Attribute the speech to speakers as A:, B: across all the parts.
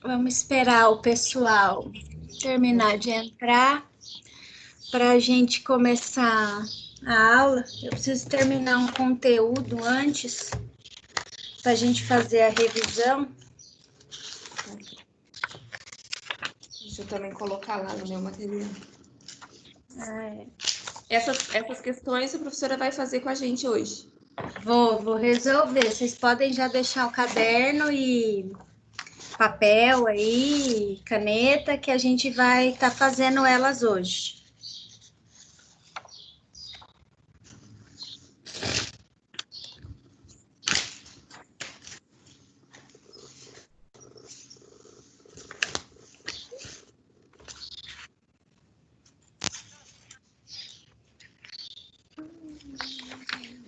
A: Vamos esperar o pessoal terminar de entrar para a gente começar a aula. Eu preciso terminar um conteúdo antes para a gente fazer a revisão.
B: Deixa eu também colocar lá no meu material.
A: É.
B: Essas questões a professora vai fazer com a gente hoje.
A: Vou resolver. Vocês podem já deixar o caderno e papel aí, caneta, que a gente vai estar fazendo elas hoje.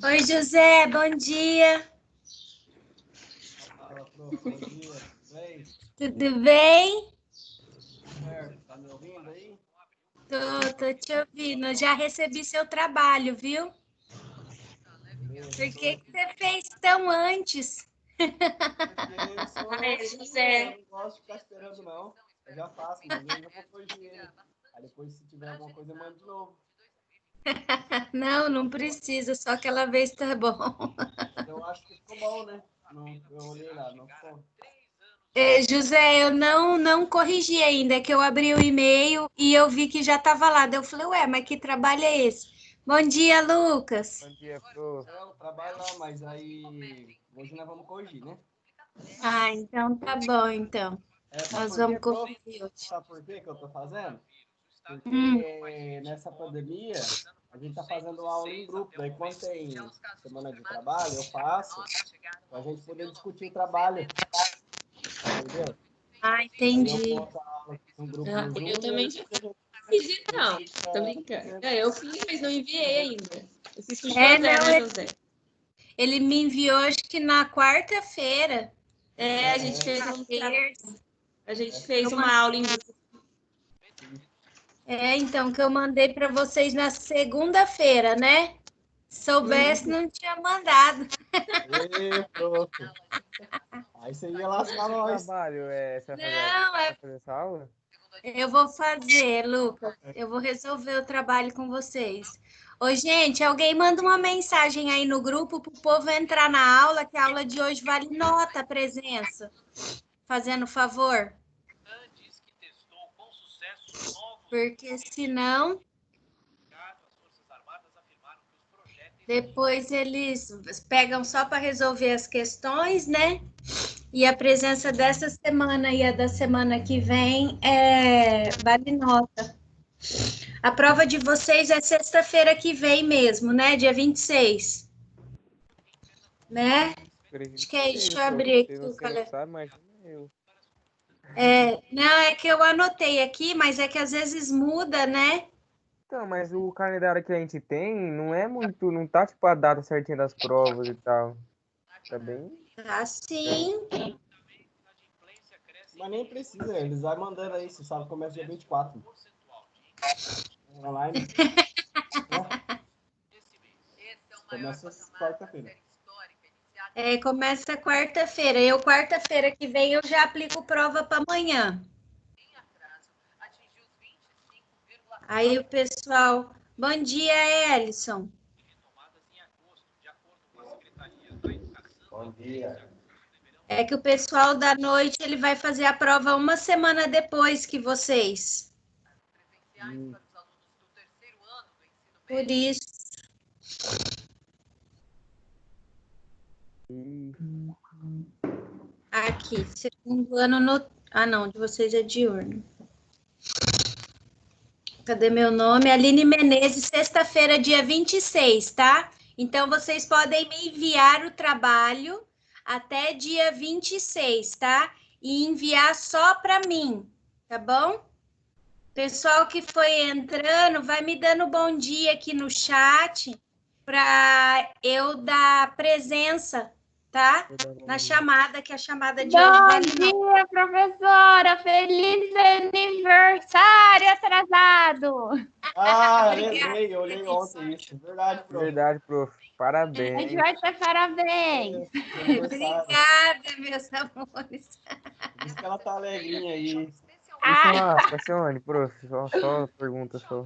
A: Oi, José, bom dia.
C: Fala, prof, bom dia. Bem,
A: Tudo bem?
C: certo, tá me ouvindo aí?
A: Tô te ouvindo. Eu já recebi seu trabalho, viu?
C: Beleza,
A: Por
C: tô
A: que
C: aqui.
A: você fez tão antes?
C: Porque eu sou assim,
B: José.
C: eu não gosto de ficar esperando, não. Eu já faço, mas eu ainda vou corrigir ele. Aí depois, se tiver alguma coisa, eu mando de novo.
A: Não precisa, só aquela vez tá bom.
C: Mas eu acho que ficou bom, né? Não, eu olhei lá, não ficou.
A: José, eu não corrigi ainda, é que eu abri o e-mail e eu vi que já estava lá. Daí eu falei, ué, mas que trabalho é esse? Bom dia, Lucas.
D: Bom dia, prof.
C: É, eu trabalho lá, mas aí hoje nós vamos corrigir, né?
A: Ah, então tá bom, então.
C: É, sabe
A: Nós
C: por quê,
A: vamos
C: prof?
A: corrigir hoje.
C: Sabe por quê que eu tô fazendo?
A: Hum.
C: Porque nessa pandemia a gente tá fazendo aula em grupo. Daí quando tem semana de trabalho, eu faço pra gente poder discutir o trabalho. Entendeu?
A: Ah,
C: Aí eu
A: entendi.
C: boto a aula no grupo no Zoom
B: Eu
C: e aí
B: também já
C: depois
B: fiz,
C: a gente
B: não.
C: fica
B: Tô brincando.
C: fazendo.
B: Eu fiz, mas não enviei ainda. Eu fiz com o
A: É,
B: José,
A: não,
B: né, José?
A: ele me enviou, acho que na quarta-feira.
B: A gente fez
A: Terça.
B: a gente
C: É,
B: fez uma aula em grupo.
A: Então, que eu mandei para vocês na segunda-feira, né? Se soubesse, não tinha mandado.
C: e pronto. Aí você ia lascar
D: Esse
C: nós.
D: trabalho, você
A: Não,
D: vai fazer essa aula?
A: eu vou fazer, Lucas. Eu vou resolver o trabalho com vocês. Ô, gente, alguém manda uma mensagem aí no grupo para o povo entrar na aula, que a aula de hoje vale nota a presença. Fazendo favor. Porque senão, depois eles pegam só para resolver as questões, né? E a presença dessa semana e a da semana que vem vale nota. A prova de vocês é sexta-feira que vem mesmo, né? Dia 26, né?
D: Acredito
A: Acho que
D: que
A: é isso.
D: seja,
A: Deixa eu
D: prof.
A: abrir
D: Se
A: aqui o
D: você não
A: calendário.
D: sabe, imagina eu.
A: Não, é que eu anotei aqui, mas é que às vezes muda, né?
D: Então, mas o calendário que a gente tem não é muito, não tá tipo a data certinha das provas e tal. Tá bem?
A: Assim.
C: Mas nem precisa, eles vão mandando aí, se sabe, começa dia 24. Online. Começa quarta-feira.
A: Começa quarta-feira. Quarta-feira que vem, eu já aplico prova para amanhã. Aí o pessoal. Bom dia, Ellison.
C: Bom dia.
A: É que o pessoal da noite ele vai fazer a prova uma semana depois que vocês. Por isso. Aqui, segundo ano no. Ah, não, de vocês é diurno. Cadê meu nome? Aline Menezes, sexta-feira, dia 26, tá? Então, vocês podem me enviar o trabalho até dia 26, tá? E enviar só para mim, tá bom? Pessoal que foi entrando, vai me dando bom dia aqui no chat para eu dar presença, tá? Na chamada, que a chamada de hoje vale
E: Bom dia, professora! Feliz aniversário atrasado!
C: Ah, lembrei, eu olhei ontem isso. Verdade, prof.
D: Verdade, prof.
E: A gente
D: Parabéns.
E: vai ter parabéns!
C: Aniversário.
A: Obrigada, meus amores.
C: Diz que ela tá alegrinha aí.
D: Cassiane, prof, só pergunta só.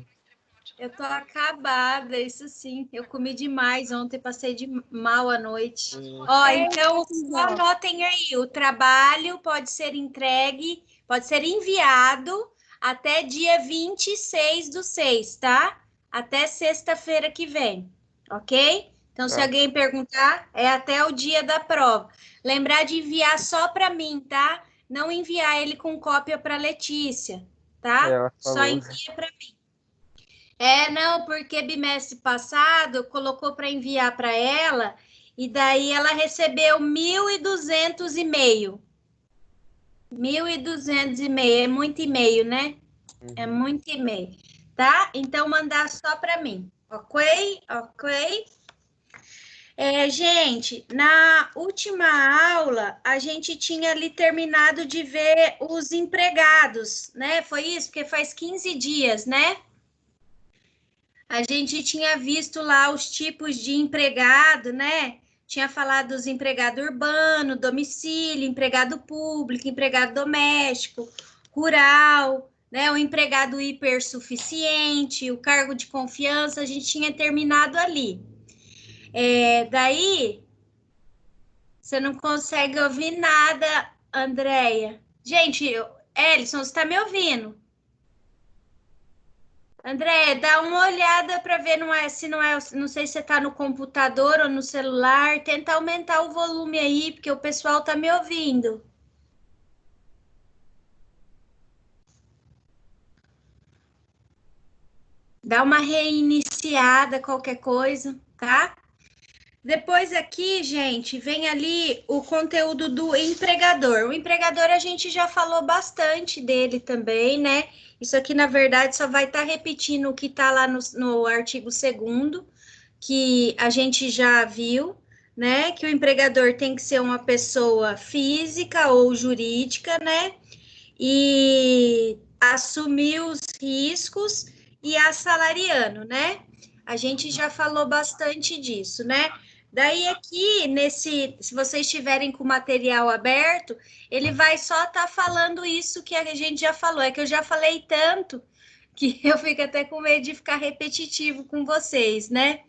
A: Eu tô acabada, isso sim. Eu comi demais ontem, passei de mal à noite. Ó, então, só anotem aí, o trabalho pode ser entregue, pode ser enviado até dia 26/6, tá? Até sexta-feira que vem, ok? Então, se
D: Tá.
A: alguém perguntar, é até o dia da prova. Lembrar de enviar só para mim, tá? Não enviar ele com cópia para Letícia, tá?
D: Ela
A: Só
D: falou.
A: envia para mim. Não, porque bimestre passado colocou para enviar para ela e daí ela recebeu 1.200 e-mail. 1.200 e-mail, é muito e-mail, né? É
D: Uhum.
A: muito e-mail, tá? Então, mandar só para mim, ok? Ok? Gente, na última aula, a gente tinha ali terminado de ver os empregados, né? Foi isso? Porque faz 15 dias, né? A gente tinha visto lá os tipos de empregado, né? Tinha falado dos empregado urbano, domicílio, empregado público, empregado doméstico, rural, né? O empregado hipersuficiente, o cargo de confiança, a gente tinha terminado ali. Daí, você não consegue ouvir nada, Andréia. Gente, Elison, você está me ouvindo? André, dá uma olhada para ver se não é, não sei se você está no computador ou no celular, tenta aumentar o volume aí, porque o pessoal está me ouvindo. Dá uma reiniciada, qualquer coisa, tá? Depois aqui, gente, vem ali o conteúdo do empregador. O empregador a gente já falou bastante dele também, né? Isso aqui, na verdade, só vai estar repetindo o que está lá no artigo 2º, que a gente já viu, né? Que o empregador tem que ser uma pessoa física ou jurídica, né? E assumir os riscos e assalariando, né? A gente já falou bastante disso, né? Daí aqui, se vocês estiverem com o material aberto, ele vai só estar falando isso que a gente já falou. É que eu já falei tanto que eu fico até com medo de ficar repetitivo com vocês, né?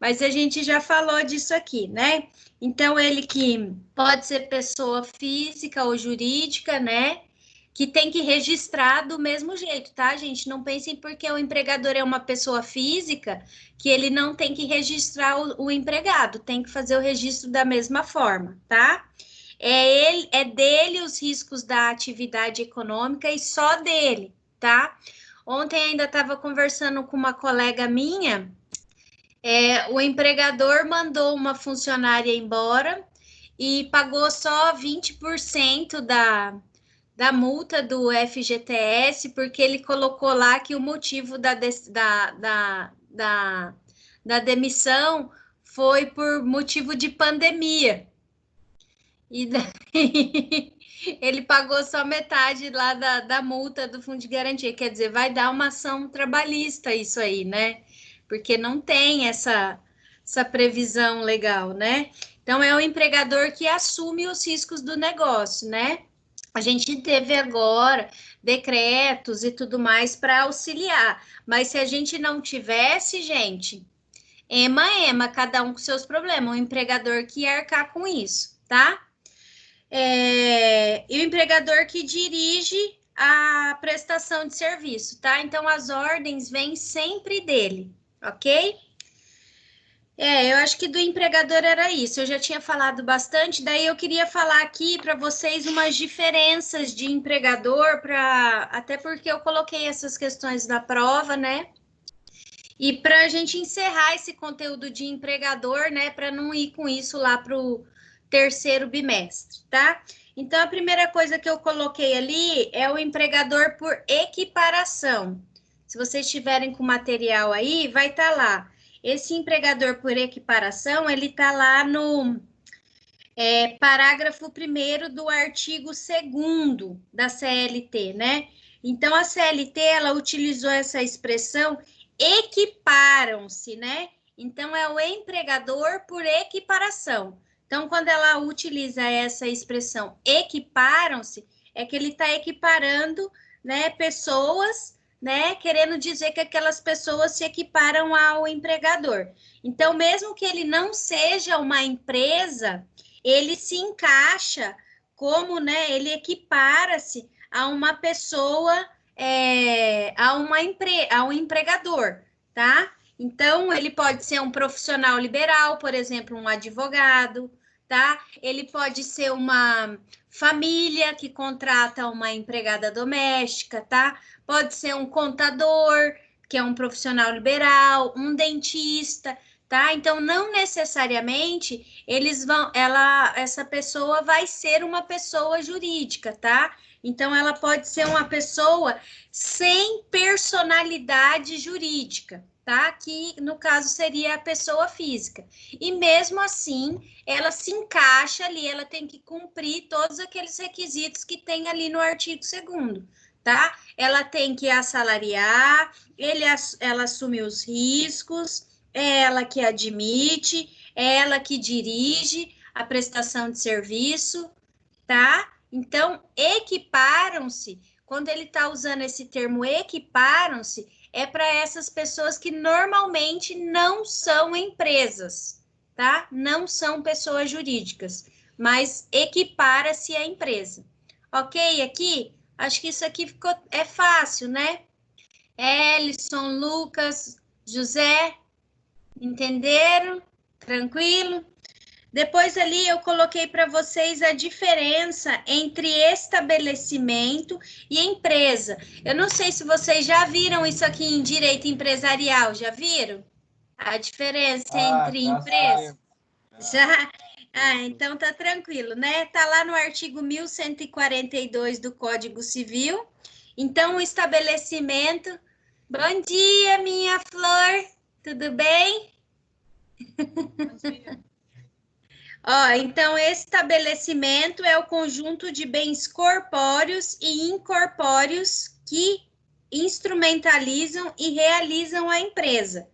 A: Mas a gente já falou disso aqui, né? Então, ele que pode ser pessoa física ou jurídica, né? Que tem que registrar do mesmo jeito, tá, gente? Não pensem porque o empregador é uma pessoa física que ele não tem que registrar o empregado, tem que fazer o registro da mesma forma, tá? É dele os riscos da atividade econômica e só dele, tá? Ontem ainda estava conversando com uma colega minha, o empregador mandou uma funcionária embora e pagou só 20% da multa do FGTS, porque ele colocou lá que o motivo da demissão foi por motivo de pandemia. E daí ele pagou só metade lá da multa do fundo de garantia. Quer dizer, vai dar uma ação trabalhista isso aí, né? Porque não tem essa previsão legal, né? Então, é o empregador que assume os riscos do negócio, né? A gente teve agora decretos e tudo mais para auxiliar, mas se a gente não tivesse, gente, ema, cada um com seus problemas, o empregador que ia arcar com isso, tá? E o empregador que dirige a prestação de serviço, tá? Então, as ordens vêm sempre dele, ok? Eu acho que do empregador era isso. Eu já tinha falado bastante, daí eu queria falar aqui para vocês umas diferenças de empregador, até porque eu coloquei essas questões na prova, né? E para a gente encerrar esse conteúdo de empregador, né? Para não ir com isso lá para o 3º bimestre, tá? Então, a primeira coisa que eu coloquei ali é o empregador por equiparação. Se vocês estiverem com material aí, vai estar lá. Esse empregador por equiparação, ele está lá no parágrafo 1º do artigo 2º da CLT, né? Então, a CLT, ela utilizou essa expressão equiparam-se, né? Então, é o empregador por equiparação. Então, quando ela utiliza essa expressão equiparam-se, é que ele está equiparando, né, pessoas, né, querendo dizer que aquelas pessoas se equiparam ao empregador. Então, mesmo que ele não seja uma empresa, ele se encaixa como, né, ele equipara-se a uma pessoa, a um empregador, tá? Então, ele pode ser um profissional liberal, por exemplo, um advogado, tá? Ele pode ser uma família que contrata uma empregada doméstica, tá? Pode ser um contador, que é um profissional liberal, um dentista, tá? Então, não necessariamente essa pessoa vai ser uma pessoa jurídica, tá? Então, ela pode ser uma pessoa sem personalidade jurídica, tá? Que, no caso, seria a pessoa física. E, mesmo assim, ela se encaixa ali, ela tem que cumprir todos aqueles requisitos que tem ali no artigo 2º, tá? Ela tem que assalariar, ela assume os riscos, é ela que admite, é ela que dirige a prestação de serviço, tá? Então, equiparam-se, quando ele está usando esse termo equiparam-se, é para essas pessoas que normalmente não são empresas, tá? Não são pessoas jurídicas, mas equipara-se à empresa. Ok? Aqui? Acho que isso aqui é fácil, né? Ellison, Lucas, José, entenderam? Tranquilo? Depois ali eu coloquei para vocês a diferença entre estabelecimento e empresa. Eu não sei se vocês já viram isso aqui em direito empresarial, já viram? A diferença entre empresa? Já? Ah, então tá tranquilo, né? Tá lá no artigo 1142 do Código Civil. Então, o estabelecimento... Bom dia, minha flor! Tudo bem?
B: Bom dia.
A: Ó, então, estabelecimento é o conjunto de bens corpóreos e incorpóreos que instrumentalizam e realizam a empresa,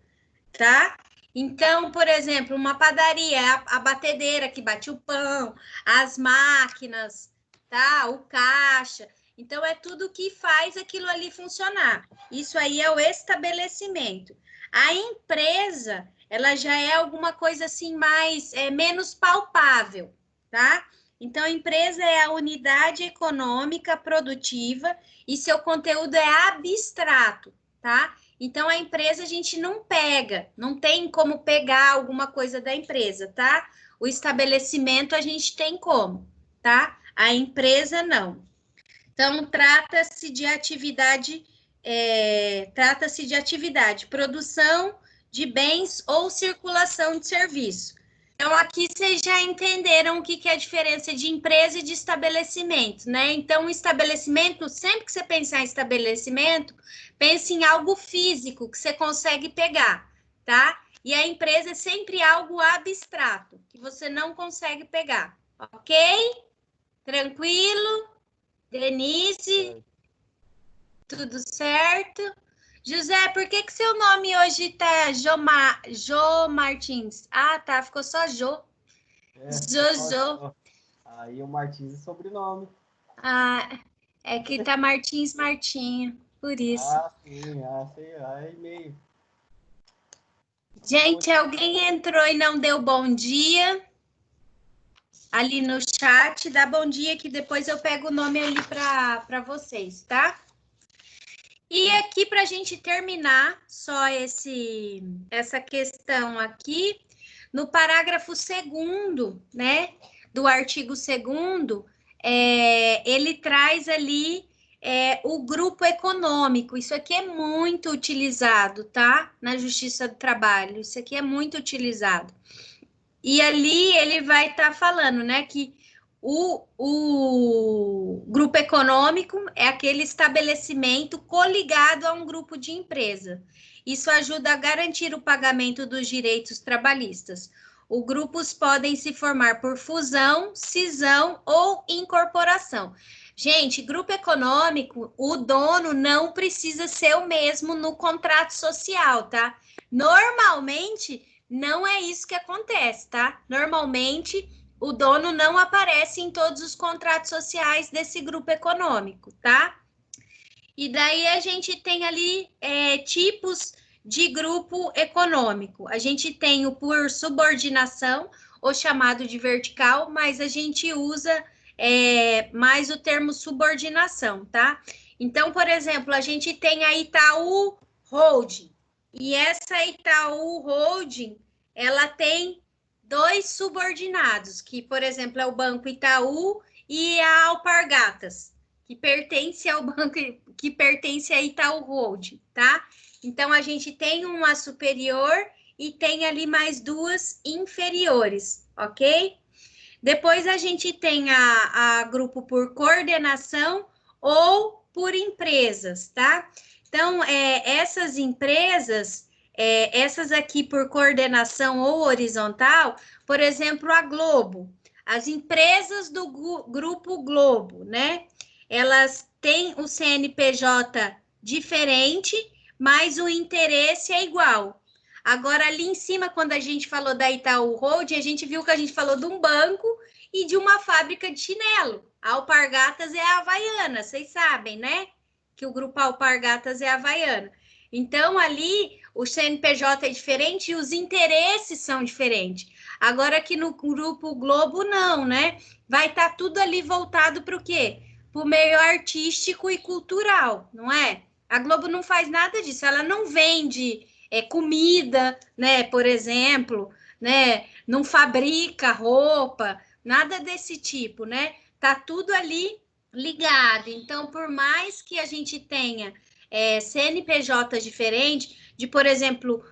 A: tá? Então, por exemplo, uma padaria, a batedeira que bate o pão, as máquinas, tá? O caixa. Então, é tudo que faz aquilo ali funcionar. Isso aí é o estabelecimento. A empresa, ela já é alguma coisa assim mais, menos palpável, tá? Então, a empresa é a unidade econômica produtiva e seu conteúdo é abstrato, tá? Então, a empresa a gente não pega, não tem como pegar alguma coisa da empresa, tá? O estabelecimento a gente tem como, tá? A empresa não. Então, trata-se de atividade, produção de bens ou circulação de serviço. Então, aqui vocês já entenderam o que é a diferença de empresa e de estabelecimento, né? Então, o estabelecimento, sempre que você pensar em estabelecimento, pense em algo físico que você consegue pegar, tá? E a empresa é sempre algo abstrato, que você não consegue pegar, ok? Tranquilo? Denise? Tudo certo? José, por que seu nome hoje tá Jô Martins? Ah, tá, ficou só Jô. Jojo.
C: Aí o Martins é sobrenome.
A: Ah, é que tá Martins Martinho, por isso.
C: Ah, sim, sei, aí meio.
A: Gente, alguém entrou e não deu bom dia ali no chat, dá bom dia que depois eu pego o nome ali para vocês, tá? E aqui, para a gente terminar só essa questão aqui, no parágrafo 2º, né, do artigo 2º, ele traz ali o grupo econômico. Isso aqui é muito utilizado, tá? Na Justiça do Trabalho, isso aqui é muito utilizado. E ali ele vai estar falando, né, que o grupo econômico é aquele estabelecimento coligado a um grupo de empresa. Isso ajuda a garantir o pagamento dos direitos trabalhistas. Os grupos podem se formar por fusão, cisão ou incorporação. Gente, grupo econômico, o dono não precisa ser o mesmo no contrato social, tá? Normalmente, não é isso que acontece, tá? Normalmente, o dono não aparece em todos os contratos sociais desse grupo econômico, tá? E daí a gente tem ali tipos de grupo econômico. A gente tem o por subordinação, ou chamado de vertical, mas a gente usa mais o termo subordinação, tá? Então, por exemplo, a gente tem a Itaú Holding, e essa Itaú Holding, ela tem 2 subordinados, que, por exemplo, é o Banco Itaú e a Alpargatas, que pertence ao banco, que pertence a Itaú Holding, tá? Então, a gente tem uma superior e tem ali mais 2 inferiores, ok? Depois, a gente tem a grupo por coordenação ou por empresas, tá? Então, essas empresas, essas aqui por coordenação ou horizontal, por exemplo, a Globo, as empresas do Grupo Globo, né? Elas têm o CNPJ diferente, mas o interesse é igual. Agora, ali em cima, quando a gente falou da Itaú Holding, a gente viu que a gente falou de um banco e de uma fábrica de chinelo. A Alpargatas é a Havaiana, vocês sabem, né? Que o grupo Alpargatas é a Havaiana. Então, ali, o CNPJ é diferente e os interesses são diferentes. Agora, aqui no Grupo Globo, não, né? Vai estar tudo ali voltado para o quê? Para o meio artístico e cultural, não é? A Globo não faz nada disso, ela não vende comida, né? Por exemplo, né? Não fabrica roupa, nada desse tipo, né? Tá tudo ali ligado. Então, por mais que a gente tenha CNPJ diferente, de, por exemplo,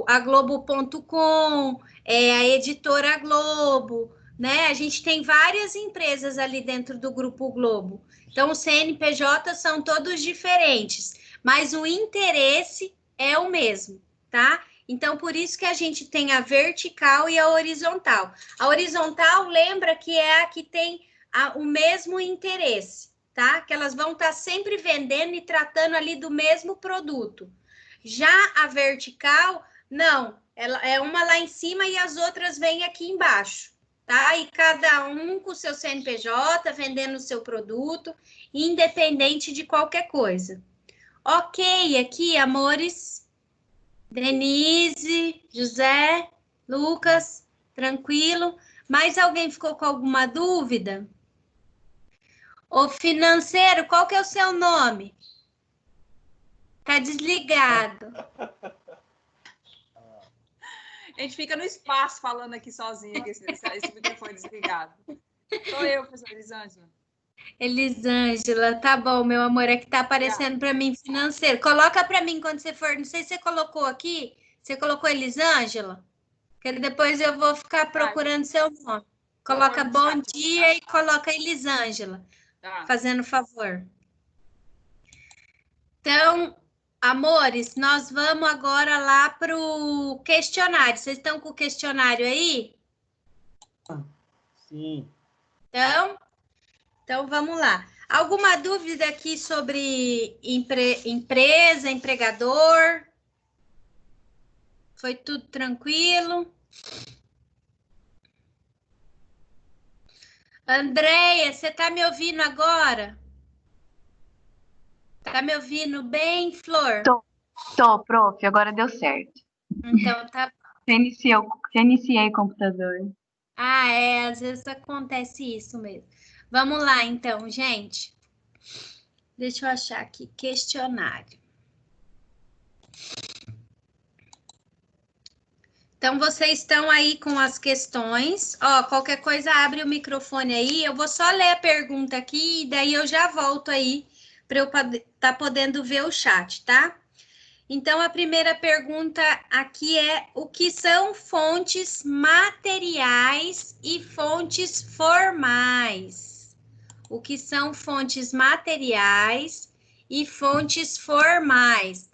A: a Globo.com, a editora Globo, né? A gente tem várias empresas ali dentro do Grupo Globo. Então, os CNPJ são todos diferentes, mas o interesse é o mesmo, tá? Então, por isso que a gente tem a vertical e a horizontal. A horizontal, lembra que é a que tem o mesmo interesse, tá? Que elas vão estar sempre vendendo e tratando ali do mesmo produto. Já a vertical, não, ela é uma lá em cima e as outras vêm aqui embaixo, tá? E cada um com o seu CNPJ, vendendo o seu produto, independente de qualquer coisa. Ok, aqui, amores. Denise, José, Lucas, tranquilo. Mais alguém ficou com alguma dúvida? Ô, financeiro, qual que é o seu nome? Tá desligado.
F: A gente fica no espaço falando aqui sozinha, que esse microfone desligado. Sou eu, professora Elisângela.
A: Elisângela, tá bom, meu amor, é que tá aparecendo para mim financeiro. Coloca para mim quando você for, não sei se você colocou aqui, você colocou Elisângela? Que depois eu vou ficar procurando seu nome. Coloca bom dia e coloca Elisângela, fazendo favor. Então, amores, nós vamos agora lá para o questionário. Vocês estão com o questionário aí?
C: Sim.
A: Então, vamos lá. Alguma dúvida aqui sobre empresa, empregador? Foi tudo tranquilo? Andréia, você está me ouvindo agora? Tá me ouvindo bem, Flor?
E: Tô, prof, agora deu certo.
A: Então, tá.
E: Já iniciei o computador.
A: Às vezes acontece isso mesmo. Vamos lá, então, gente. Deixa eu achar aqui, questionário. Então, vocês estão aí com as questões. Ó, qualquer coisa, abre o microfone aí. Eu vou só ler a pergunta aqui e daí eu já volto aí para eu estar podendo ver o chat, tá? Então, a primeira pergunta aqui é: o que são fontes materiais e fontes formais? O que são fontes materiais e fontes formais?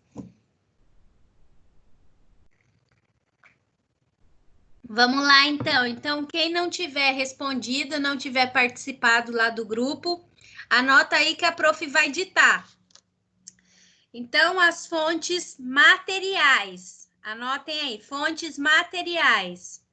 A: Vamos lá, então. Então, quem não tiver respondido, não tiver participado lá do grupo, anota aí que a prof vai ditar. Então, as fontes materiais. Anotem aí, fontes materiais.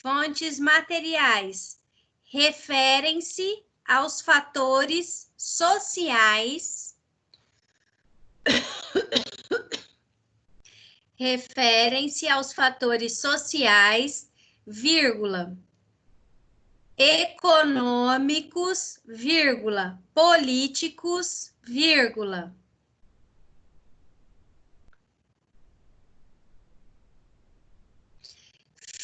A: Fontes materiais referem-se aos fatores sociais. Referem-se aos fatores sociais, vírgula, econômicos, vírgula, políticos, vírgula,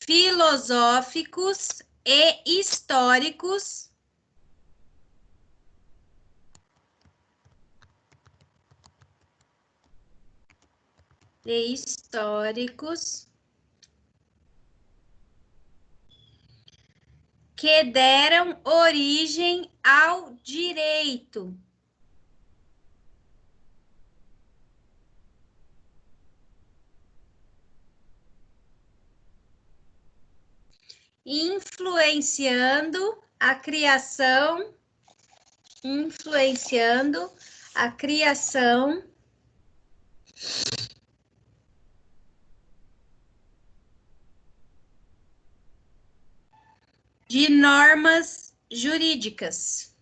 A: filosóficos e históricos, que deram origem ao direito. Influenciando a criação de normas jurídicas.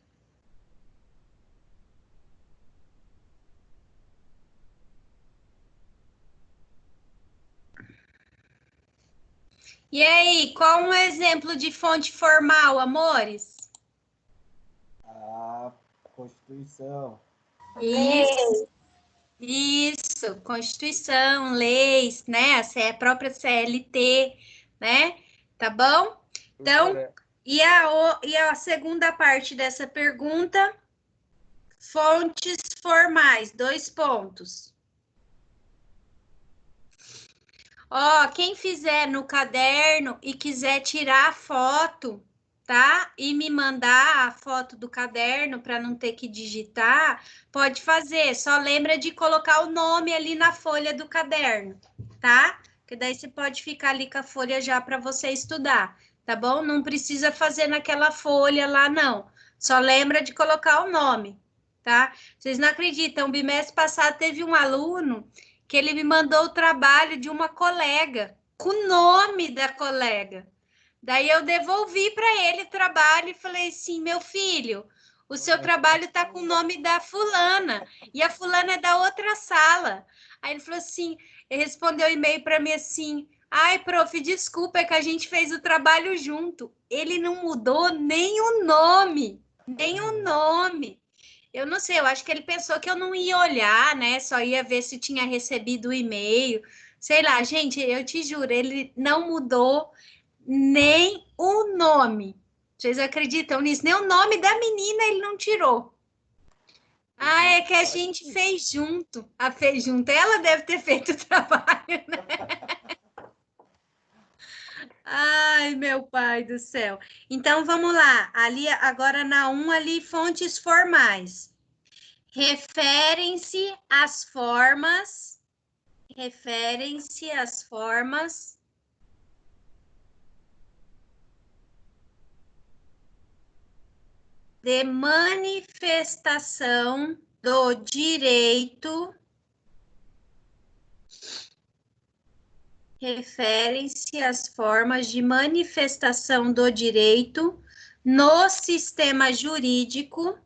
A: E aí, qual um exemplo de fonte formal, amores?
C: A Constituição.
A: Isso, Constituição, leis, né? A própria CLT, né? Tá bom? Então, e a segunda parte dessa pergunta, fontes formais, 2 pontos. Ó, quem fizer no caderno e quiser tirar a foto, tá? E me mandar a foto do caderno para não ter que digitar, pode fazer. Só lembra de colocar o nome ali na folha do caderno, tá? Que daí você pode ficar ali com a folha já para você estudar, tá bom? Não precisa fazer naquela folha lá, não. Só lembra de colocar o nome, tá? Vocês não acreditam, o bimestre passado teve um aluno que ele me mandou o trabalho de uma colega, com o nome da colega. Daí eu devolvi para ele o trabalho e falei assim, meu filho, o seu trabalho está com o nome da fulana, e a fulana é da outra sala. Aí ele falou assim, ele respondeu o e-mail para mim assim, ai, prof, desculpa, é que a gente fez o trabalho junto. Ele não mudou nem o nome, nem o nome. Eu não sei, eu acho que ele pensou que eu não ia olhar, né? Só ia ver se tinha recebido o e-mail. Sei lá, gente, eu te juro, ele não mudou nem o nome. Vocês acreditam nisso? Nem o nome da menina ele não tirou. Ah, é que a gente fez junto. A fez junto. Ela deve ter feito o trabalho, né? Ai, meu pai do céu. Então, vamos lá. Ali, agora na 1, ali, fontes formais. Referem-se às formas de manifestação do direito, no sistema jurídico,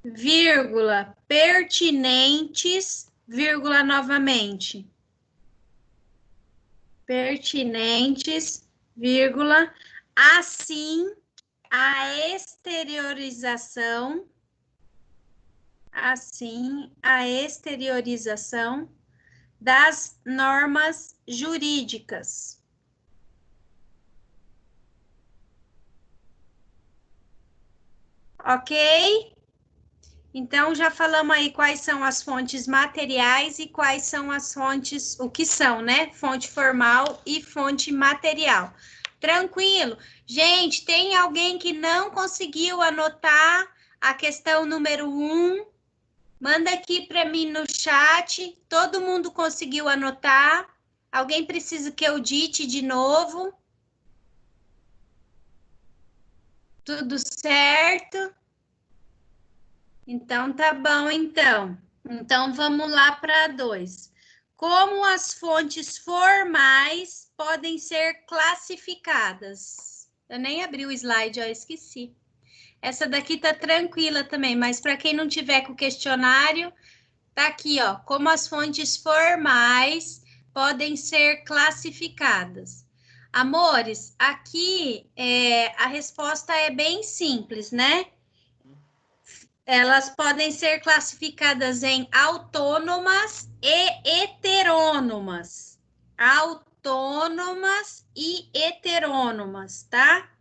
A: vírgula, pertinentes, vírgula, novamente, pertinentes, vírgula, assim a exteriorização das normas jurídicas. Ok? Então, já falamos aí quais são as fontes materiais e quais são as fontes, o que são, né? Fonte formal e fonte material. Tranquilo? Gente, tem alguém que não conseguiu anotar a questão número 1? Manda aqui para mim no chat. Todo mundo conseguiu anotar? Alguém precisa que eu dite de novo? Tudo certo? Então, tá bom, então. Então, vamos lá para 2. Como as fontes formais podem ser classificadas? Eu nem abri o slide, ó, esqueci. Essa daqui tá tranquila também, mas para quem não tiver com o questionário, tá aqui, ó. Como as fontes formais podem ser classificadas. Amores, aqui a resposta é bem simples, né? Elas podem ser classificadas em autônomas e heterônomas. Autônomas e heterônomas, tá?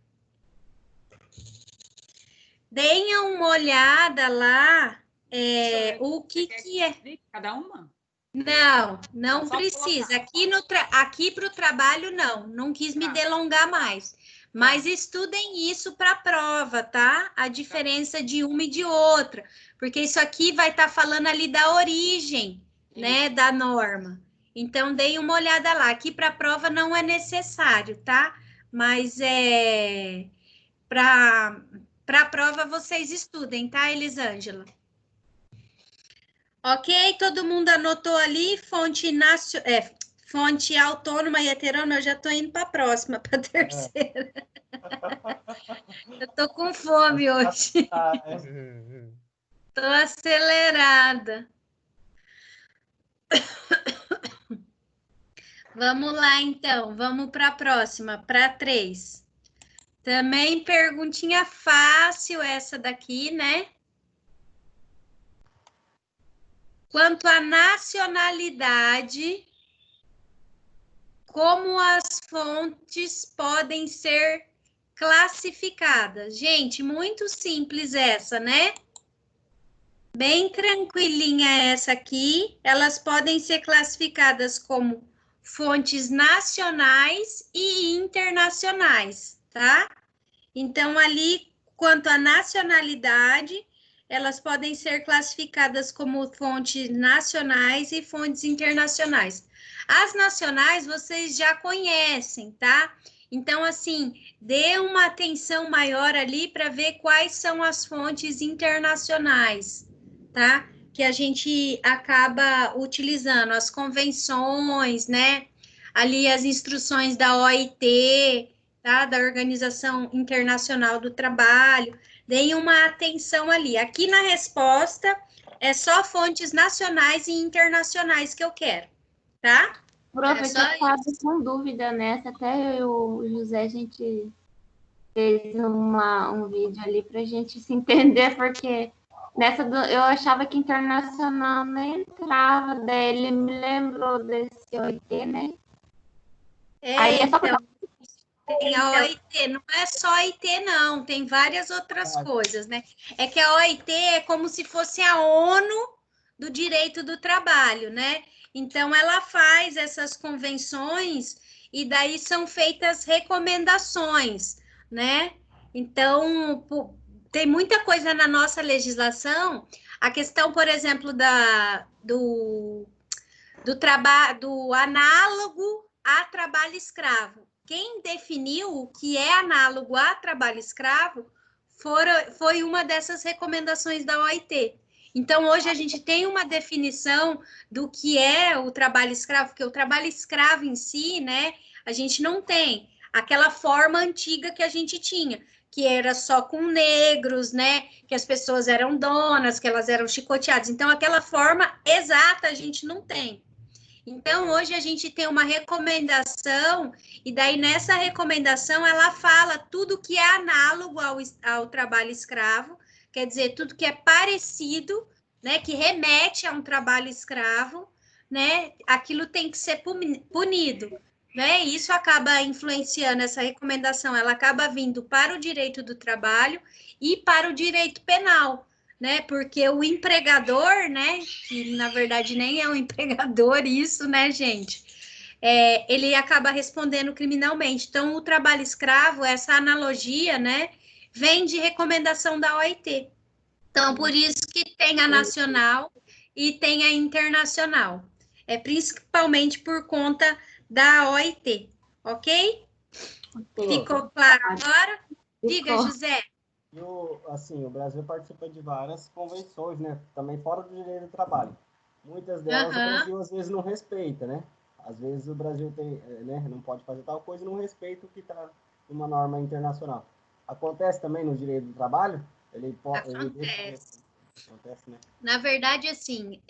A: Deem uma olhada lá, o que é.
F: Cada uma?
A: Não
F: Só
A: precisa.
F: colocar.
A: Aqui para o trabalho, não quis me delongar mais. Mas estudem isso para a prova, tá? A diferença de uma e de outra. Porque isso aqui vai estar falando ali da origem, né, da norma. Então, deem uma olhada lá. Aqui para a prova não é necessário, tá? Mas para a prova vocês estudem, tá, Elisângela? Ok? Todo mundo anotou ali, fonte autônoma e heterônoma, eu já estou indo para a próxima, para a terceira. Eu estou com fome hoje. Estou acelerada. Vamos lá, então. Vamos para a próxima, para 3. Também perguntinha fácil essa daqui, né? Quanto à nacionalidade, como as fontes podem ser classificadas? Gente, muito simples essa, né? Bem tranquilinha essa aqui. Elas podem ser classificadas como fontes nacionais e internacionais, tá? Então, ali, quanto à nacionalidade, elas podem ser classificadas como fontes nacionais e fontes internacionais. As nacionais vocês já conhecem, tá? Então, assim, dê uma atenção maior ali para ver quais são as fontes internacionais, tá? Que a gente acaba utilizando, as convenções, né? Ali as instruções da OIT, tá? Da Organização Internacional do Trabalho. Deem uma atenção ali. Aqui na resposta é só fontes nacionais e internacionais que eu quero, tá?
G: Prof, eu tinha ficado com dúvida nessa, até o José, a gente fez um vídeo ali para a gente se entender, porque nessa eu achava que internacional não entrava, daí ele me lembrou desse OIT, né?
A: Aí é só então, tem a OIT, não é só a OIT, não, tem várias outras coisas, né? É que a OIT é como se fosse a ONU do direito do trabalho, né? Então, ela faz essas convenções e daí são feitas recomendações, né? Então, tem muita coisa na nossa legislação. A questão, por exemplo, do análogo a trabalho escravo. Quem definiu o que é análogo a trabalho escravo foi uma dessas recomendações da OIT. Então, hoje a gente tem uma definição do que é o trabalho escravo, porque o trabalho escravo em si, né, a gente não tem aquela forma antiga que a gente tinha, que era só com negros, né, que as pessoas eram donas, que elas eram chicoteadas. Então, aquela forma exata a gente não tem. Então, hoje a gente tem uma recomendação, e daí nessa recomendação ela fala tudo que é análogo ao trabalho escravo, quer dizer, tudo que é parecido, né, que remete a um trabalho escravo, né, aquilo tem que ser punido, né, e isso acaba influenciando, essa recomendação, ela acaba vindo para o direito do trabalho e para o direito penal, né, porque o empregador, né, que na verdade nem é um empregador isso, né, gente, ele acaba respondendo criminalmente. Então, o trabalho escravo, essa analogia, né, vem de recomendação da OIT. Então, por isso que tem a nacional e tem a internacional. É principalmente por conta da OIT, ok? Ficou claro agora? Diga, José.
C: E assim, o Brasil participa de várias convenções, né? Também fora do direito do trabalho. Muitas delas o Brasil às vezes não respeita, né? Às vezes o Brasil tem, né, não pode fazer tal coisa e não respeita o que está numa norma internacional. Acontece também no direito do trabalho?
A: Acontece.
C: Acontece, né?
A: Na verdade, assim,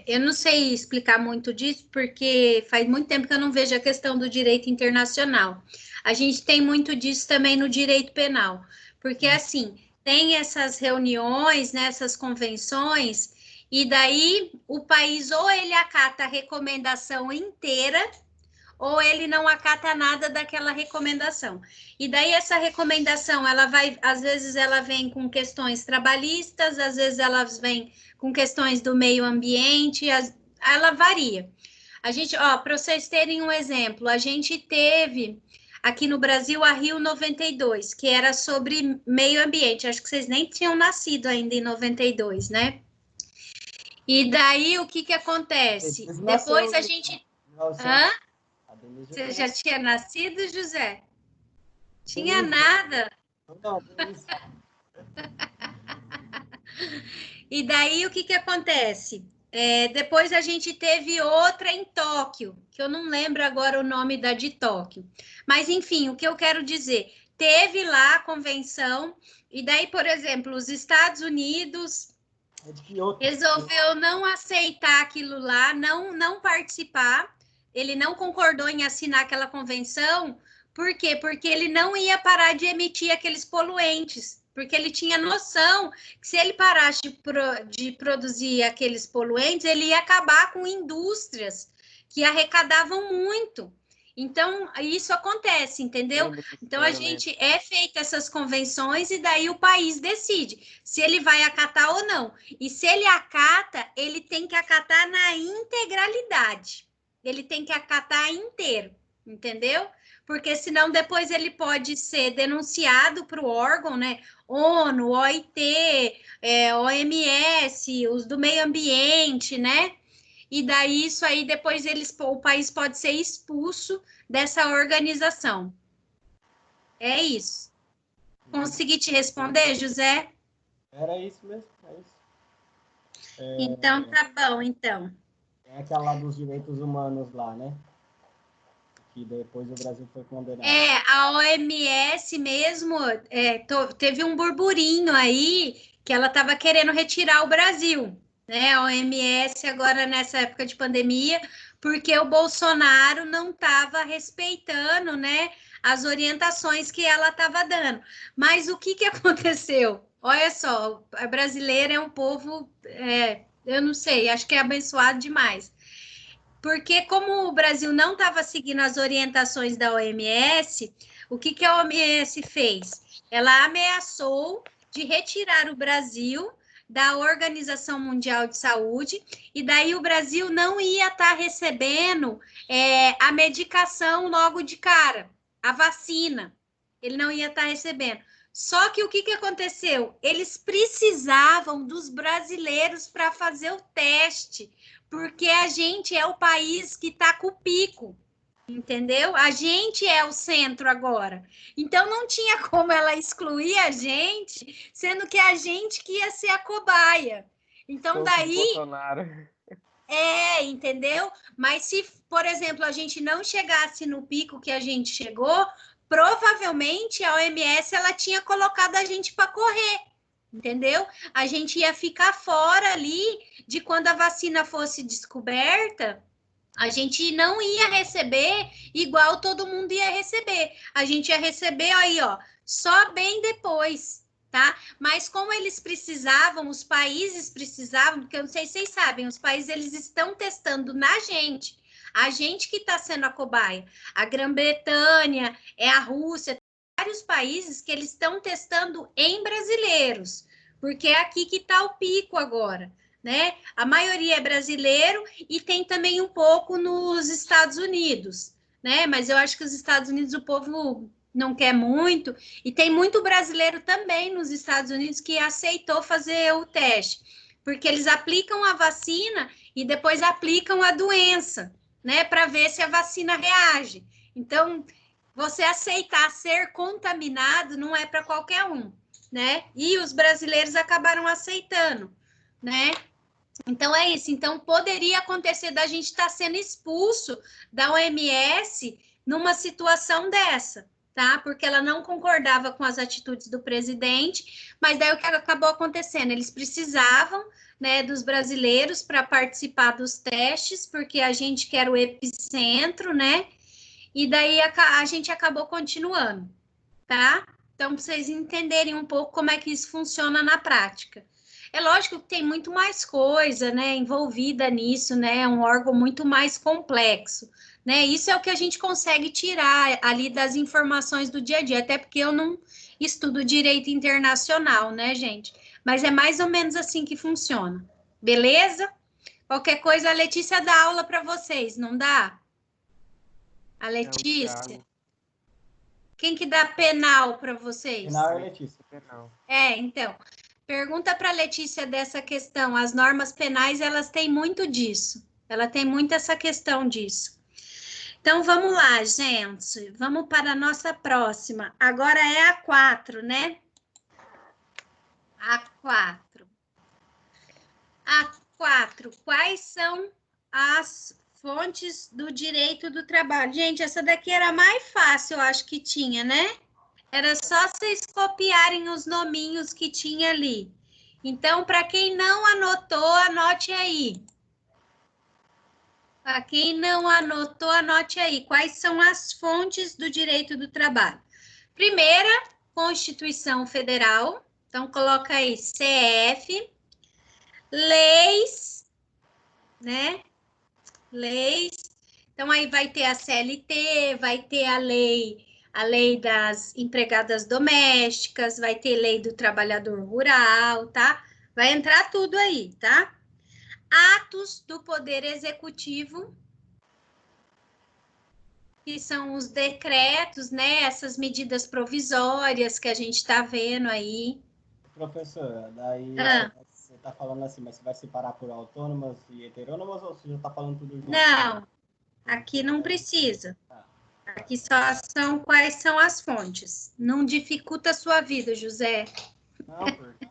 A: eu não sei explicar muito disso, porque faz muito tempo que eu não vejo a questão do direito internacional. A gente tem muito disso também no direito penal, porque, assim, tem essas reuniões, né, essas convenções, e daí o país ou ele acata a recomendação inteira, ou ele não acata nada daquela recomendação. E daí essa recomendação, ela vai, às vezes ela vem com questões trabalhistas, às vezes ela vem com questões do meio ambiente, ela varia. A gente, ó, para vocês terem um exemplo, a gente teve aqui no Brasil a Rio 92, que era sobre meio ambiente. Acho que vocês nem tinham nascido ainda em 92, né? E daí o que acontece? Depois a gente. Hã? Você já tinha nascido, José? Tinha nada.
C: Não, isso.
A: E daí o que acontece? Depois a gente teve outra em Tóquio, que eu não lembro agora o nome da de Tóquio. Mas, enfim, o que eu quero dizer? Teve lá a convenção, e daí, por exemplo, os Estados Unidos resolveu não aceitar aquilo lá, não participar. Ele não concordou em assinar aquela convenção. Por quê? Porque ele não ia parar de emitir aqueles poluentes. Porque ele tinha noção que se ele parasse de produzir aqueles poluentes, ele ia acabar com indústrias que arrecadavam muito. Então, isso acontece, entendeu? Então, a gente feita essas convenções e daí o país decide se ele vai acatar ou não. E se ele acata, ele tem que acatar na integralidade. Ele tem que acatar inteiro, entendeu? Porque senão depois ele pode ser denunciado para o órgão, né? ONU, OIT, OMS, os do meio ambiente, né? E daí isso aí depois o país pode ser expulso dessa organização. É isso. Consegui te responder, José?
C: Era isso mesmo, é isso.
A: Então tá bom, então.
C: É aquela lá dos direitos humanos lá, né? Que depois o Brasil foi condenado.
A: A OMS mesmo teve um burburinho aí que ela estava querendo retirar o Brasil, né? A OMS agora nessa época de pandemia, porque o Bolsonaro não estava respeitando, né, as orientações que ela estava dando. Mas o que aconteceu? Olha só, a brasileira é um povo, eu não sei, acho que é abençoado demais. Porque como o Brasil não estava seguindo as orientações da OMS, o que a OMS fez? Ela ameaçou de retirar o Brasil da Organização Mundial de Saúde, e daí o Brasil não ia estar recebendo a medicação logo de cara, a vacina. Ele não ia estar recebendo. Só que o que aconteceu? Eles precisavam dos brasileiros para fazer o teste, porque a gente é o país que está com o pico, entendeu? A gente é o centro agora. Então, não tinha como ela excluir a gente, sendo que a gente que ia ser a cobaia. Então, daí... entendeu? Mas se, por exemplo, a gente não chegasse no pico que a gente chegou, provavelmente a OMS ela tinha colocado a gente para correr, entendeu? A gente ia ficar fora ali de quando a vacina fosse descoberta, a gente não ia receber igual todo mundo ia receber. A gente ia receber aí, ó, só bem depois, tá? Mas como eles precisavam, os países precisavam, porque eu não sei se vocês sabem, os países eles estão testando na gente. A gente que está sendo a cobaia. A Grã-Bretanha, a Rússia, vários países que eles estão testando em brasileiros, porque é aqui que está o pico agora, né? A maioria é brasileiro e tem também um pouco nos Estados Unidos, né? Mas eu acho que os Estados Unidos o povo não quer muito, e tem muito brasileiro também nos Estados Unidos que aceitou fazer o teste, porque eles aplicam a vacina e depois aplicam a doença, né? Para ver se a vacina reage. Então, você aceitar ser contaminado não é para qualquer um. né? E os brasileiros acabaram aceitando, né? Então, é isso. Então, poderia acontecer da gente estar sendo expulso da OMS numa situação dessa, tá? Porque ela não concordava com as atitudes do presidente, mas daí o que acabou acontecendo? Eles precisavam, né, dos brasileiros para participar dos testes, porque a gente quer o epicentro, né? E daí a gente acabou continuando, tá? Então, para vocês entenderem um pouco como é que isso funciona na prática. É lógico que tem muito mais coisa, né, envolvida nisso, né, é um órgão muito mais complexo, né, isso é o que a gente consegue tirar ali das informações do dia a dia, até porque eu não estudo direito internacional, né, gente, mas é mais ou menos assim que funciona, beleza? Qualquer coisa, a Letícia dá aula para vocês, não dá? A Letícia? Quem que dá penal para vocês?
C: Penal é Letícia.
D: Penal.
A: Então, pergunta para a Letícia dessa questão. As normas penais, elas têm muito disso. Ela tem muito essa questão disso. Então, vamos lá, gente. Vamos para a nossa próxima. Agora é a 4, né? A 4. A 4. Quais são as fontes do direito do trabalho? Gente, essa daqui era a mais fácil, eu acho que tinha, né? Era só vocês copiarem os nominhos que tinha ali. Então, para quem não anotou, anote aí. Para quem não anotou, anote aí. Quais são as fontes do direito do trabalho? Primeira, Constituição Federal. Então, coloca aí CF. Leis, né? Leis. Então, aí vai ter a CLT, vai ter a lei das empregadas domésticas, vai ter lei do trabalhador rural, tá? Vai entrar tudo aí, tá? Atos do Poder Executivo, que são os decretos, né? Essas medidas provisórias que a gente está vendo aí.
C: Professora, daí você está falando assim, mas você vai separar por autônomas e heterônomas ou você já está falando tudo junto?
A: Não, aqui não precisa. Aqui só são quais são as fontes. Não dificulta a sua vida, José.
C: Não, porque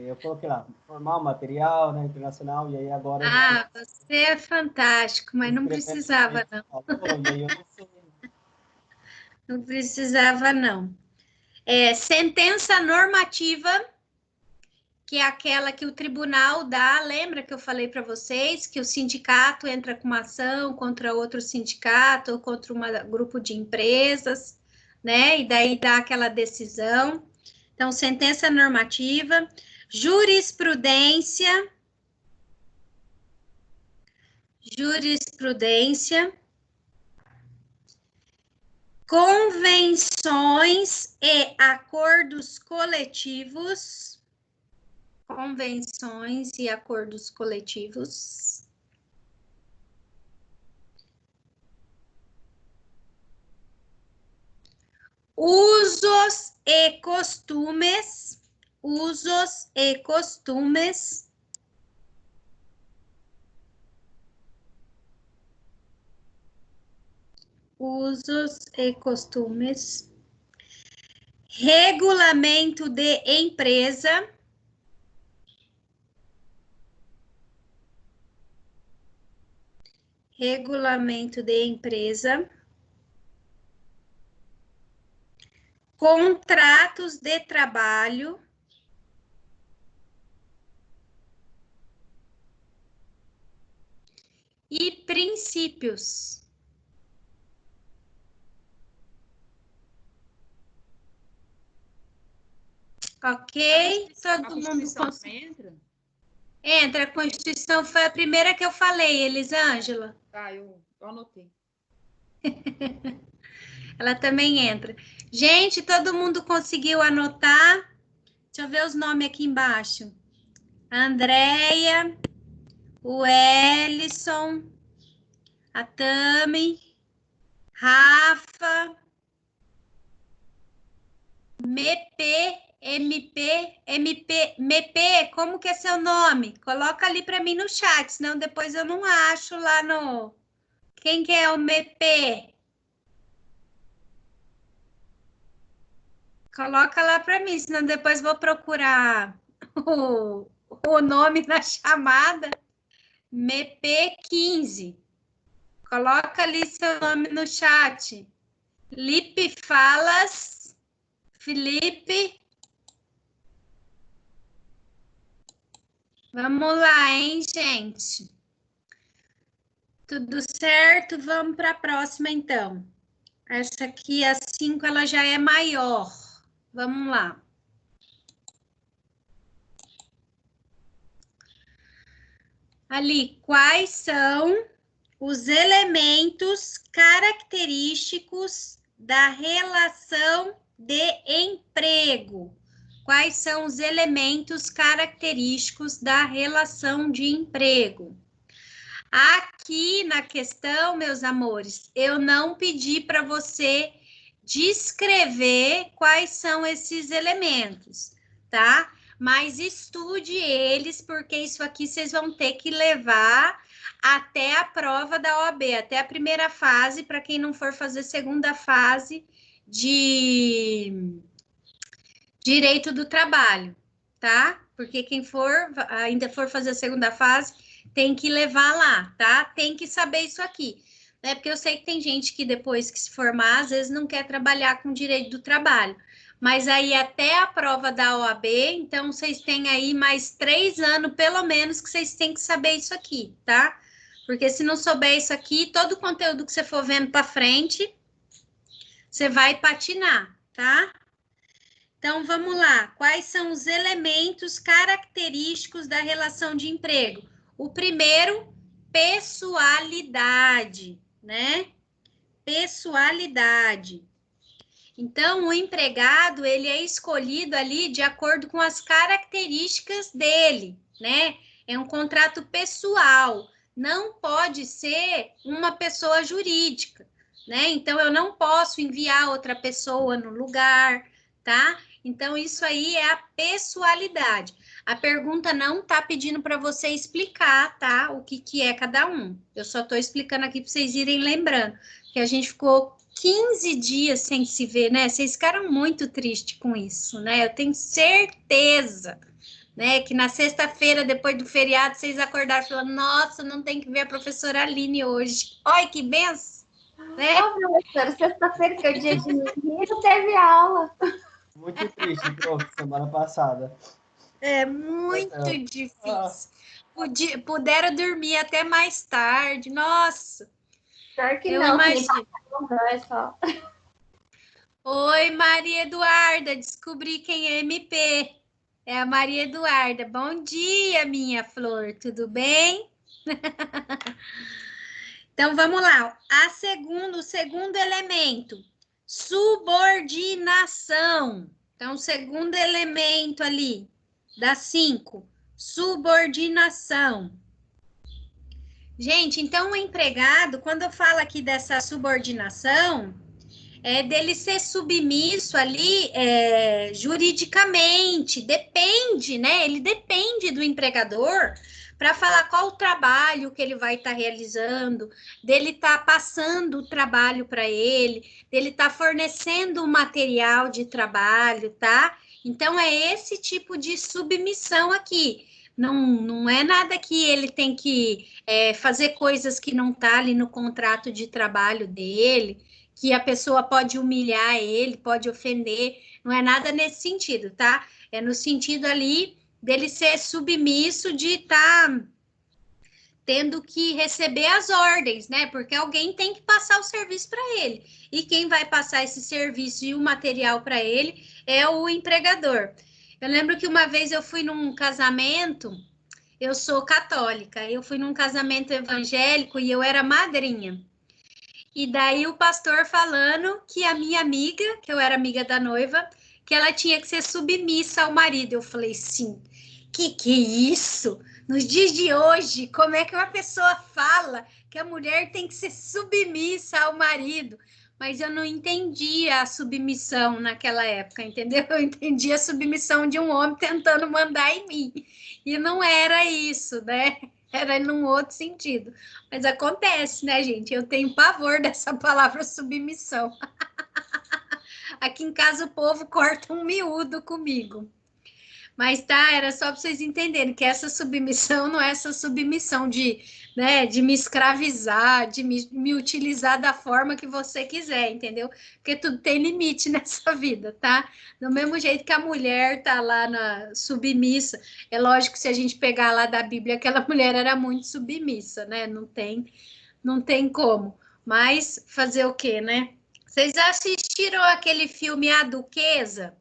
C: eu coloquei lá, formal, material, né, internacional, e aí agora...
A: Ah, você é fantástico, mas não precisava, não.
C: E aí eu não sei.
A: Não precisava, não. Sentença normativa, que é aquela que o tribunal dá, lembra que eu falei para vocês que o sindicato entra com uma ação contra outro sindicato ou contra um grupo de empresas, né? E daí dá aquela decisão. Então, sentença normativa, jurisprudência, convenções e acordos coletivos, usos e costumes, regulamento de empresa, contratos de trabalho, e princípios. Ok? Todo mundo
F: entra?
A: entra. A Constituição foi a primeira que eu falei, Elisângela.
F: Tá, eu anotei.
A: Ela também entra. Gente, todo mundo conseguiu anotar? Deixa eu ver os nomes aqui embaixo. Andréia, o Ellison, a Tami, Rafa, MP, como que é seu nome? Coloca ali para mim no chat, senão depois eu não acho lá no... Quem que é o MP? Coloca lá para mim, senão depois vou procurar o nome na chamada. MP15. Coloca ali seu nome no chat. Lipe Falas, Felipe. Vamos lá, hein, gente? Tudo certo? Vamos para a próxima, então. Essa aqui, a 5, ela já é maior. Vamos lá. Ali, quais são os elementos característicos da relação de emprego? Quais são os elementos característicos da relação de emprego? Aqui na questão, meus amores, eu não pedi para você descrever quais são esses elementos, tá? Mas estude eles, porque isso aqui vocês vão ter que levar até a prova da OAB, até a primeira fase, para quem não for fazer segunda fase de direito do trabalho, tá? Porque quem ainda for fazer a segunda fase, tem que levar lá, tá? Tem que saber isso aqui, né? Porque eu sei que tem gente que depois que se formar, às vezes não quer trabalhar com direito do trabalho. Mas aí até a prova da OAB, então vocês têm aí mais 3 anos, pelo menos, que vocês têm que saber isso aqui, tá? Porque se não souber isso aqui, todo o conteúdo que você for vendo para frente, você vai patinar, tá? Então, vamos lá. Quais são os elementos característicos da relação de emprego? O primeiro, pessoalidade, né? Pessoalidade. Então, o empregado, ele é escolhido ali de acordo com as características dele, né? É um contrato pessoal, não pode ser uma pessoa jurídica, né? Então, eu não posso enviar outra pessoa no lugar, tá? Então, isso aí é a pessoalidade. A pergunta não tá pedindo para você explicar, tá? O que é cada um. Eu só tô explicando aqui para vocês irem lembrando, que a gente ficou 15 dias sem se ver, né? Vocês ficaram muito tristes com isso, né? Eu tenho certeza, né? Que na sexta-feira, depois do feriado, vocês acordaram falando, nossa, não tem que ver a professora Aline hoje. Olha que benção, né?
G: Ô, professora, sexta-feira, que é o dia de menino, não teve aula.
C: Muito triste, prof, semana passada.
A: É muito difícil. Puderam dormir até mais tarde, nossa.
G: Pior que
A: Eu
G: não,
A: imagino.
G: é só.
A: Oi, Maria Eduarda, descobri quem é MP. É a Maria Eduarda. Bom dia, minha flor, tudo bem? Então, vamos lá. O segundo elemento, subordinação. Então, o segundo elemento ali, das 5, subordinação. Gente, então o empregado, quando eu falo aqui dessa subordinação, é dele ser submisso ali juridicamente, depende, né? Ele depende do empregador para falar qual o trabalho que ele vai estar realizando, dele estar passando o trabalho para ele, dele estar fornecendo o material de trabalho, tá? Então, é esse tipo de submissão aqui. Não é nada que ele tem que fazer coisas que não tá ali no contrato de trabalho dele, que a pessoa pode humilhar ele, pode ofender, não é nada nesse sentido, tá? É no sentido ali dele ser submisso de estar tendo que receber as ordens, né? Porque alguém tem que passar o serviço para ele. E quem vai passar esse serviço e o material para ele é o empregador. Eu lembro que uma vez eu fui num casamento, eu sou católica, eu fui num casamento evangélico e eu era madrinha. E daí o pastor falando que a minha amiga, que eu era amiga da noiva, que ela tinha que ser submissa ao marido. Eu falei, sim, que é isso? Nos dias de hoje, como é que uma pessoa fala que a mulher tem que ser submissa ao marido? Mas eu não entendia a submissão naquela época, entendeu? Eu entendia a submissão de um homem tentando mandar em mim. E não era isso, né? Era num outro sentido. Mas acontece, né, gente? Eu tenho pavor dessa palavra submissão. Aqui em casa o povo corta um miúdo comigo. Mas tá, era só para vocês entenderem que essa submissão não é essa submissão de, né, de me escravizar, de me utilizar da forma que você quiser, entendeu? Porque tudo tem limite nessa vida, tá? Do mesmo jeito que a mulher tá lá na submissa, é lógico que se a gente pegar lá da Bíblia, aquela mulher era muito submissa, né? Não tem como. Mas fazer o quê, né? Vocês assistiram aquele filme A Duquesa?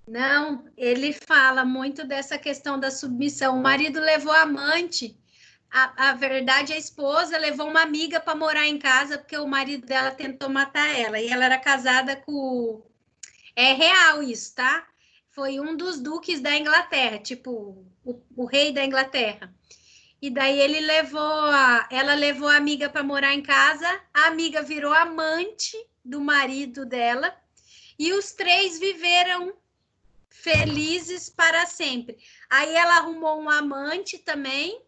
A: Não, ele fala muito dessa questão da submissão. O marido levou a amante, a verdade, a esposa levou uma amiga para morar em casa porque o marido dela tentou matar ela. E ela era casada com. É real isso, tá? Foi um dos duques da Inglaterra, tipo, o rei da Inglaterra. E daí ela levou a amiga para morar em casa, a amiga virou amante do marido dela, e os três viveram felizes para sempre. Aí ela arrumou um amante também,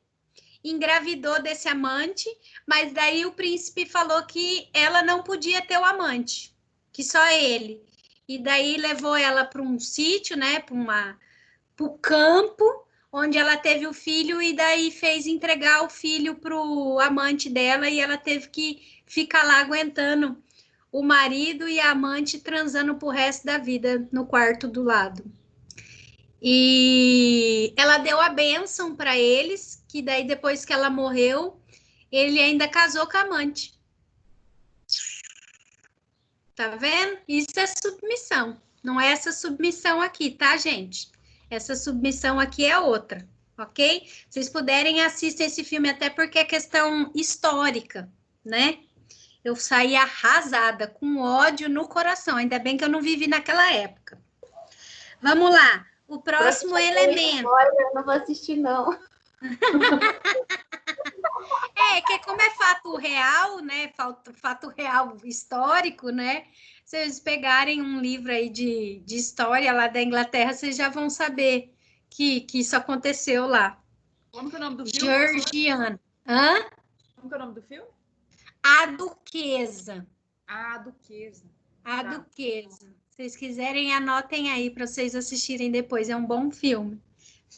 A: engravidou desse amante, mas daí o príncipe falou que ela não podia ter o amante, que só ele. E daí levou ela para um sítio, né, para o campo, onde ela teve o filho, e daí fez entregar o filho para o amante dela, e ela teve que ficar lá aguentando o marido e a amante transando pro resto da vida no quarto do lado. E ela deu a bênção para eles, que daí depois que ela morreu, ele ainda casou com a amante. Tá vendo? Isso é submissão. Não é essa submissão aqui, tá, gente? Essa submissão aqui é outra, ok? Se vocês puderem, assistam esse filme, até porque é questão histórica, né? Eu saí arrasada, com ódio no coração. Ainda bem que eu não vivi naquela época. Vamos lá. O próximo elemento.
G: Eu não vou assistir, não.
A: Que como é fato real, né? Fato real histórico, né? Se vocês pegarem um livro aí de história lá da Inglaterra, vocês já vão saber que isso aconteceu lá.
F: Como que é o nome do filme?
A: Georgiana. Hã?
F: Como que é o nome do filme?
A: A Duquesa.
F: A Duquesa.
A: A
F: Tá.
A: Duquesa. Se vocês quiserem, anotem aí para vocês assistirem depois. É um bom filme.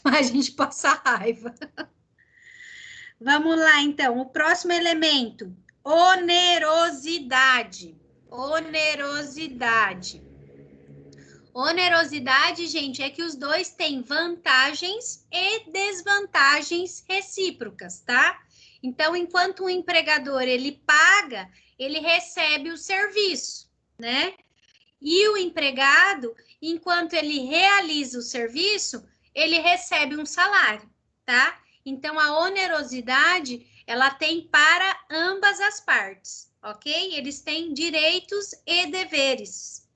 A: A gente passa raiva. Vamos lá, então. O próximo elemento. Onerosidade. Onerosidade. Onerosidade, gente, é que os dois têm vantagens e desvantagens recíprocas, tá? Então, enquanto o empregador, ele paga, ele recebe o serviço, né? E o empregado, enquanto ele realiza o serviço, ele recebe um salário, tá? Então, a onerosidade, ela tem para ambas as partes, ok? Eles têm direitos e deveres.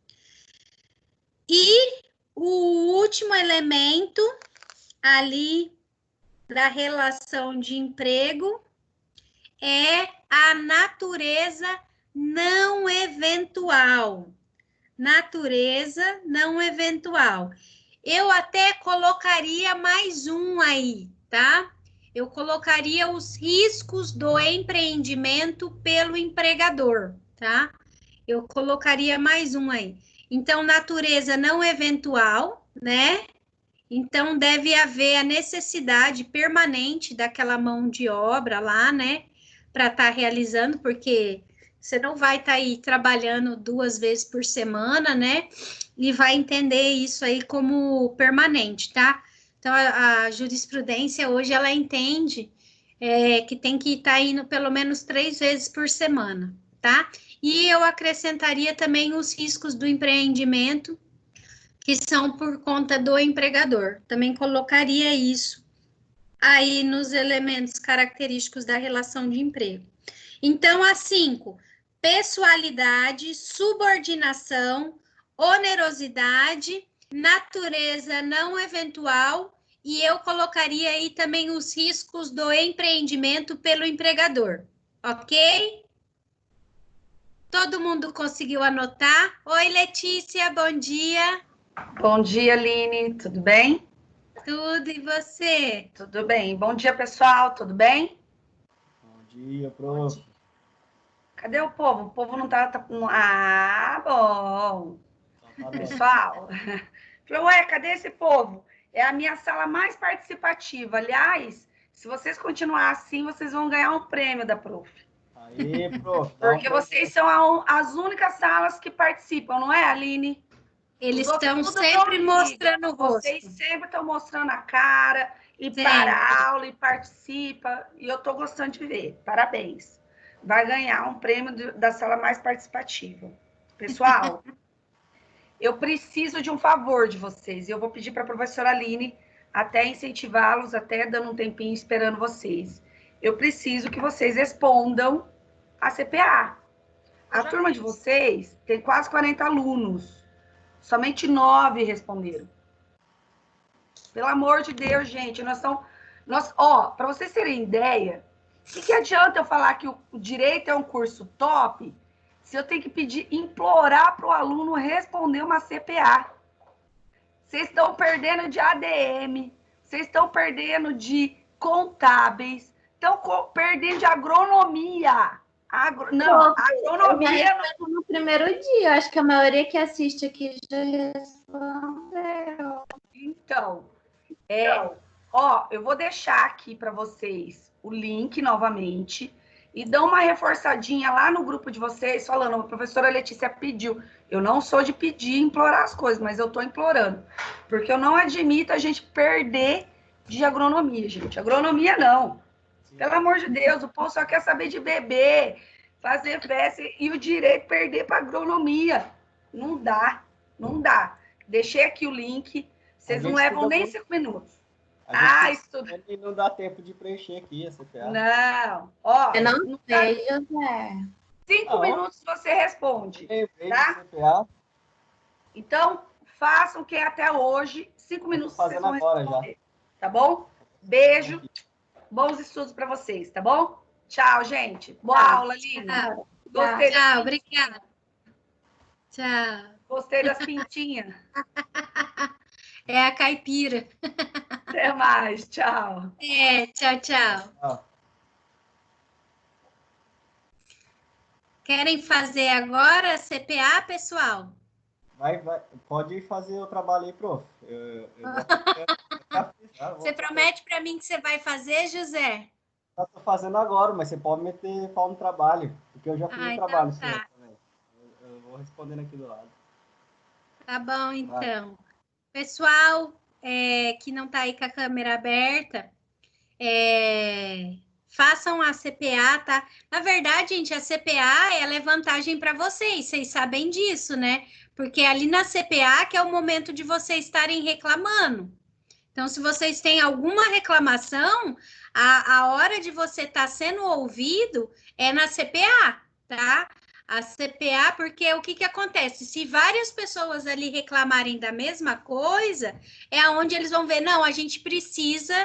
A: E o último elemento ali da relação de emprego é a natureza não eventual. Natureza não eventual. Eu até colocaria mais um aí, tá? Eu colocaria os riscos do empreendimento pelo empregador, tá? Eu colocaria mais um aí. Então, natureza não eventual, né? Então, deve haver a necessidade permanente daquela mão de obra lá, né? Para estar realizando, porque você não vai estar aí trabalhando 2 vezes por semana, né? E vai entender isso aí como permanente, tá? Então, a jurisprudência hoje, ela entende que tem que estar indo pelo menos 3 vezes por semana, tá? E eu acrescentaria também os riscos do empreendimento, que são por conta do empregador. Também colocaria isso aí nos elementos característicos da relação de emprego. Então, as 5, pessoalidade, subordinação, onerosidade, natureza não eventual, e eu colocaria aí também os riscos do empreendimento pelo empregador, ok? Todo mundo conseguiu anotar? Oi, Letícia, bom dia.
H: Bom dia, Aline, tudo bem?
A: Tudo, e você?
H: Tudo bem. Bom dia, pessoal, tudo bem?
C: Bom dia, prof.
H: Cadê o povo? O povo não tá... Ah, bom. Pessoal, falei, ué, cadê esse povo? É a minha sala mais participativa. Aliás, se vocês continuarem assim, vocês vão ganhar um prêmio da Prof.
C: Aí, prof.
H: Porque vocês são as únicas salas que participam, não é, Aline?
A: Eles
H: Os outros
A: estão
H: tudo
A: sempre
H: não
A: mostrando o
H: ligam.
A: rosto.
H: Vocês sempre estão mostrando a cara e
A: Sempre.
H: para a aula e participa. E eu estou gostando de ver. Parabéns. Vai ganhar um prêmio da sala mais participativa. Pessoal, eu preciso de um favor de vocês. Eu vou pedir para a professora Aline até incentivá-los, até dando um tempinho esperando vocês. Eu preciso que vocês respondam a CPA. A turma de vocês tem quase 40 alunos. Somente 9 responderam. Pelo amor de Deus, gente, para vocês terem ideia, o que adianta eu falar que o direito é um curso top se eu tenho que implorar para o aluno responder uma CPA? Vocês estão perdendo de ADM, vocês estão perdendo de contábeis, estão perdendo de agronomia. Agronomia
G: no primeiro dia. Acho que a maioria que assiste aqui já respondeu.
H: Então, eu vou deixar aqui para vocês o link novamente e dão uma reforçadinha lá no grupo de vocês, falando, a professora Letícia pediu. Eu não sou de pedir e implorar as coisas, mas eu estou implorando, porque eu não admito a gente perder de agronomia, gente. Agronomia não. Pelo amor de Deus, o povo só quer saber de beber, fazer festa e o direito perder para agronomia. Não dá, não dá. Deixei aqui o link, vocês não levam nem 5 minutos. Estuda.
C: Não dá tempo de preencher aqui a CPA.
H: Não,
G: eu não sei, José.
H: 5 minutos você responde. Tá?
C: CPA.
H: Então, façam que até hoje, 5 minutos vocês vão responder.
C: Já.
H: Tá bom? Beijo. Bons estudos para vocês, tá bom? Tchau, gente. Boa aula, Lina.
A: Gostei. Tchau, obrigada. Tchau.
H: Gostei das pintinhas.
A: É a caipira.
H: Até mais. Tchau.
A: Tchau, tchau. Querem fazer agora CPA, pessoal?
C: Pode fazer o trabalho aí, prof.
A: Você promete para mim que você vai fazer, José?
C: Eu estou fazendo agora, mas você pode meter pau no trabalho, porque eu já fiz o trabalho.
A: Então tá.
C: Eu vou respondendo aqui do lado.
A: Tá bom, então. Pessoal que não está aí com a câmera aberta, façam a CPA, tá? Na verdade, gente, a CPA ela é vantagem para vocês sabem disso, né? Porque ali na CPA que é o momento de vocês estarem reclamando. Então, se vocês têm alguma reclamação, a hora de você estar sendo ouvido é na CPA, tá? A CPA, porque o que acontece? Se várias pessoas ali reclamarem da mesma coisa, é onde eles vão ver, não, a gente precisa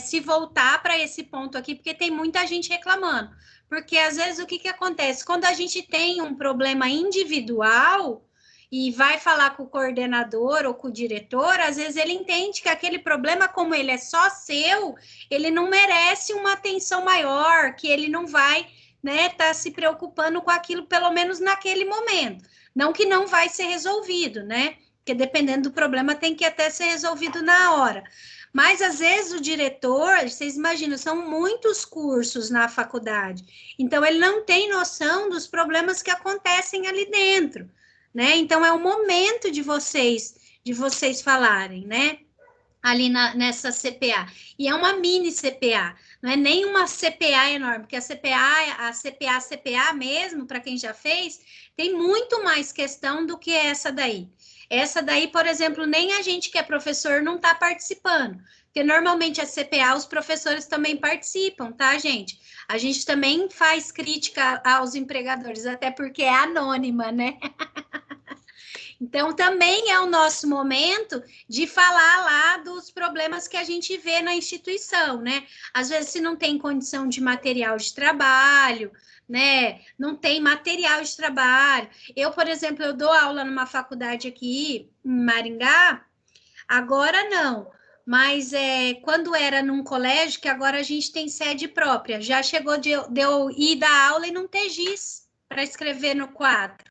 A: se voltar para esse ponto aqui, porque tem muita gente reclamando. Porque, às vezes, o que acontece? Quando a gente tem um problema individual e vai falar com o coordenador ou com o diretor, às vezes ele entende que aquele problema, como ele é só seu, ele não merece uma atenção maior, que ele não vai, né, tá se preocupando com aquilo, pelo menos naquele momento. Não que não vai ser resolvido, né? Porque dependendo do problema tem que até ser resolvido na hora. Mas, às vezes, o diretor, vocês imaginam, são muitos cursos na faculdade. Então, ele não tem noção dos problemas que acontecem ali dentro, né? Então, é o momento de vocês falarem, né? Ali nessa CPA. E é uma mini CPA, não é nem uma CPA enorme, porque a CPA mesmo, para quem já fez, tem muito mais questão do que essa daí. Essa daí, por exemplo, nem a gente que é professor não está participando, porque normalmente a CPA os professores também participam, tá, gente? A gente também faz crítica aos empregadores, até porque é anônima, né? Então, também é o nosso momento de falar lá dos problemas que a gente vê na instituição, né? Às vezes, se não tem condição de material de trabalho, né? Não tem material de trabalho. Eu, por exemplo, eu dou aula numa faculdade aqui em Maringá, agora não, mas quando era num colégio, que agora a gente tem sede própria, já chegou de eu ir dar aula e não ter giz para escrever no quadro.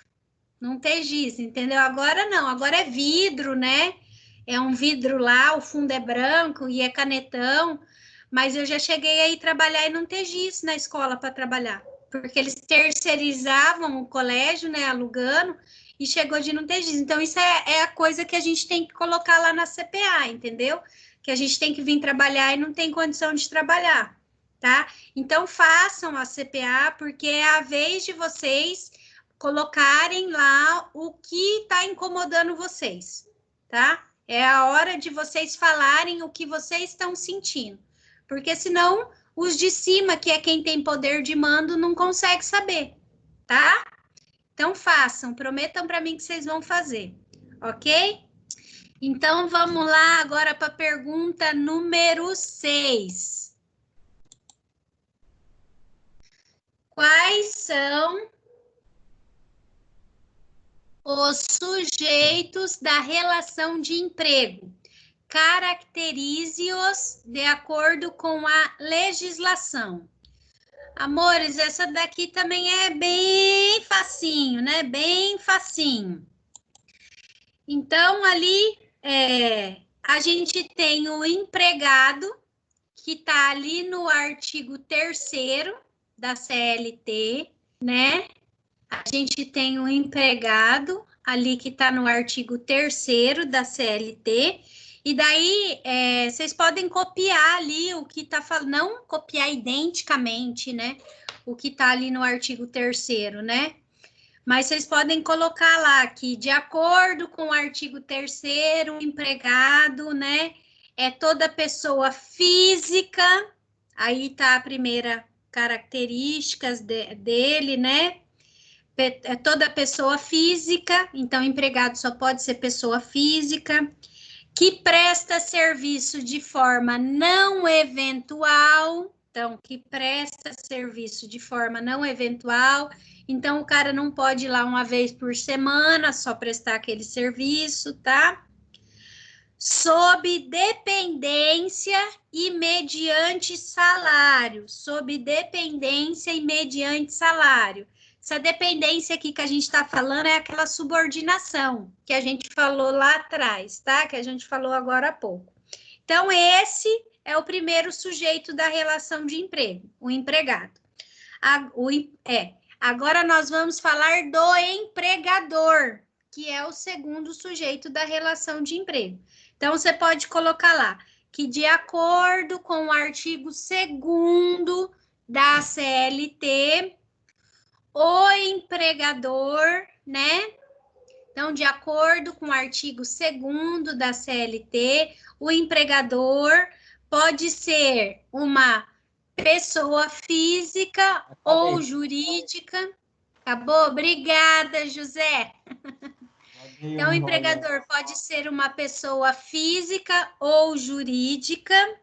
A: Não ter giz, entendeu? Agora não, agora é vidro, né? É um vidro lá, o fundo é branco e é canetão, mas eu já cheguei a ir trabalhar e não ter giz na escola para trabalhar, porque eles terceirizavam o colégio, né, alugando, e chegou de não ter giz. Então, isso é a coisa que a gente tem que colocar lá na CPA, entendeu? Que a gente tem que vir trabalhar e não tem condição de trabalhar, tá? Então, façam a CPA, porque é a vez de vocês colocarem lá o que está incomodando vocês, tá? É a hora de vocês falarem o que vocês estão sentindo, porque senão os de cima, que é quem tem poder de mando, não consegue saber, tá? Então façam, prometam para mim que vocês vão fazer, ok? Então vamos lá agora para a pergunta número 6. Quais são os sujeitos da relação de emprego? Caracterize-os de acordo com a legislação. Amores, essa daqui também é bem facinho, né? Bem facinho. Então, ali, a gente tem o empregado, que está ali no artigo 3º da CLT, né? A gente tem o empregado ali que está no artigo 3º da CLT, e daí vocês podem copiar ali o que está falando, não copiar identicamente, né? O que está ali no artigo 3º, né? Mas vocês podem colocar lá que, de acordo com o artigo 3º, o empregado, né? É toda pessoa física, aí tá a primeira características dele, né? É toda pessoa física, então empregado só pode ser pessoa física, que presta serviço de forma não eventual, então, que presta serviço de forma não eventual, então o cara não pode ir lá uma vez por semana, só prestar aquele serviço, tá? Sob dependência e mediante salário, sob dependência e mediante salário. Essa dependência aqui que a gente está falando é aquela subordinação que a gente falou lá atrás, tá? Que a gente falou agora há pouco. Então, esse é o primeiro sujeito da relação de emprego, o empregado. Agora nós vamos falar do empregador, que é o segundo sujeito da relação de emprego. Então, você pode colocar lá que, de acordo com o artigo 2º da CLT, o empregador, né? Então, de acordo com o artigo 2º da CLT, o empregador pode ser uma pessoa física ou jurídica. Acabou? Obrigada, José. Então, o empregador pode ser uma pessoa física ou jurídica,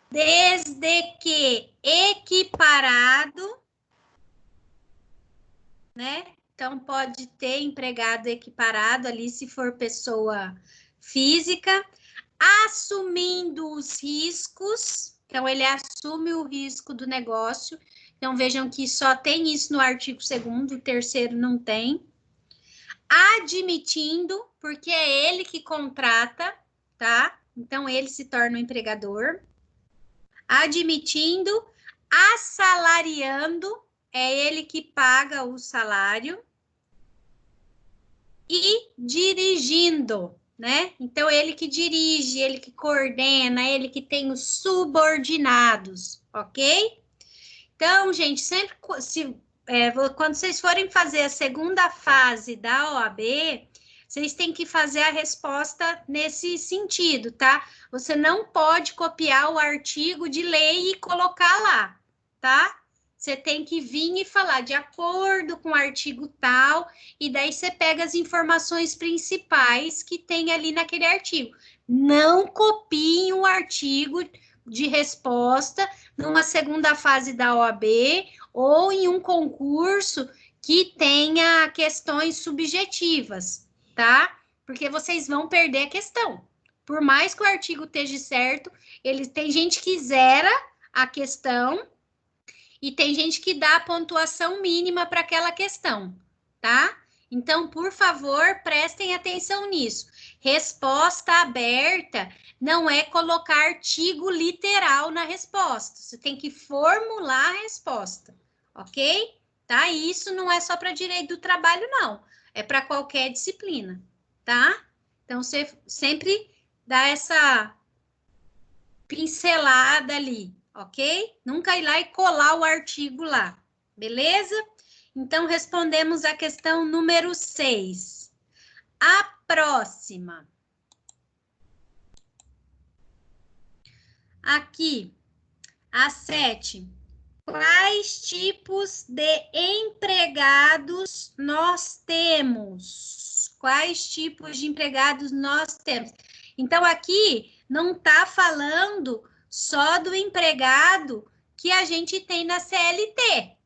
A: desde que equiparado, né? Então, pode ter empregado equiparado ali, se for pessoa física, assumindo os riscos. Então, ele assume o risco do negócio. Então, vejam que só tem isso no artigo 2º, o 3º não tem. Admitindo, porque é ele que contrata, tá? Então, ele se torna o empregador. Admitindo, assalariando, é ele que paga o salário. E dirigindo, né? Então, ele que dirige, ele que coordena, ele que tem os subordinados, ok? Então, gente, sempre quando vocês forem fazer a segunda fase da OAB, vocês têm que fazer a resposta nesse sentido, tá? Você não pode copiar o artigo de lei e colocar lá, tá? Você tem que vir e falar de acordo com o artigo tal, e daí você pega as informações principais que tem ali naquele artigo. Não copiem o artigo de resposta numa segunda fase da OAB ou em um concurso que tenha questões subjetivas, tá? Porque vocês vão perder a questão. Por mais que o artigo esteja certo, tem gente que zera a questão e tem gente que dá a pontuação mínima para aquela questão, tá? Então, por favor, prestem atenção nisso. Resposta aberta não é colocar artigo literal na resposta. Você tem que formular a resposta, ok? Tá? E isso não é só para direito do trabalho, não. É para qualquer disciplina, tá? Então, você sempre dá essa pincelada ali, ok? Nunca ir lá e colar o artigo lá, beleza? Então, respondemos a questão número 6. A próxima. Aqui, a 7. Quais tipos de empregados nós temos? Quais tipos de empregados nós temos? Então, aqui não está falando só do empregado que a gente tem na CLT,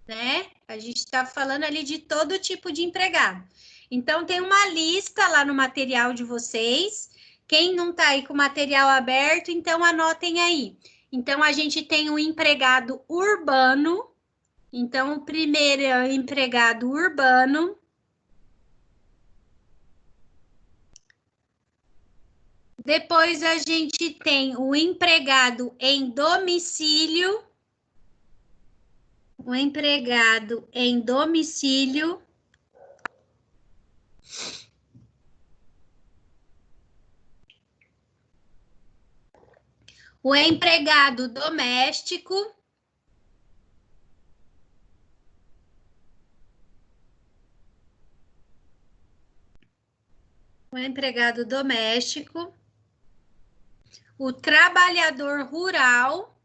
A: né? A gente está falando ali de todo tipo de empregado. Então, tem uma lista lá no material de vocês. Quem não está aí com o material aberto, então anotem aí. Então, a gente tem o empregado urbano. Então, o primeiro é o empregado urbano. Depois, a gente tem o empregado em domicílio. O empregado em domicílio. O empregado doméstico. O empregado doméstico. O trabalhador rural.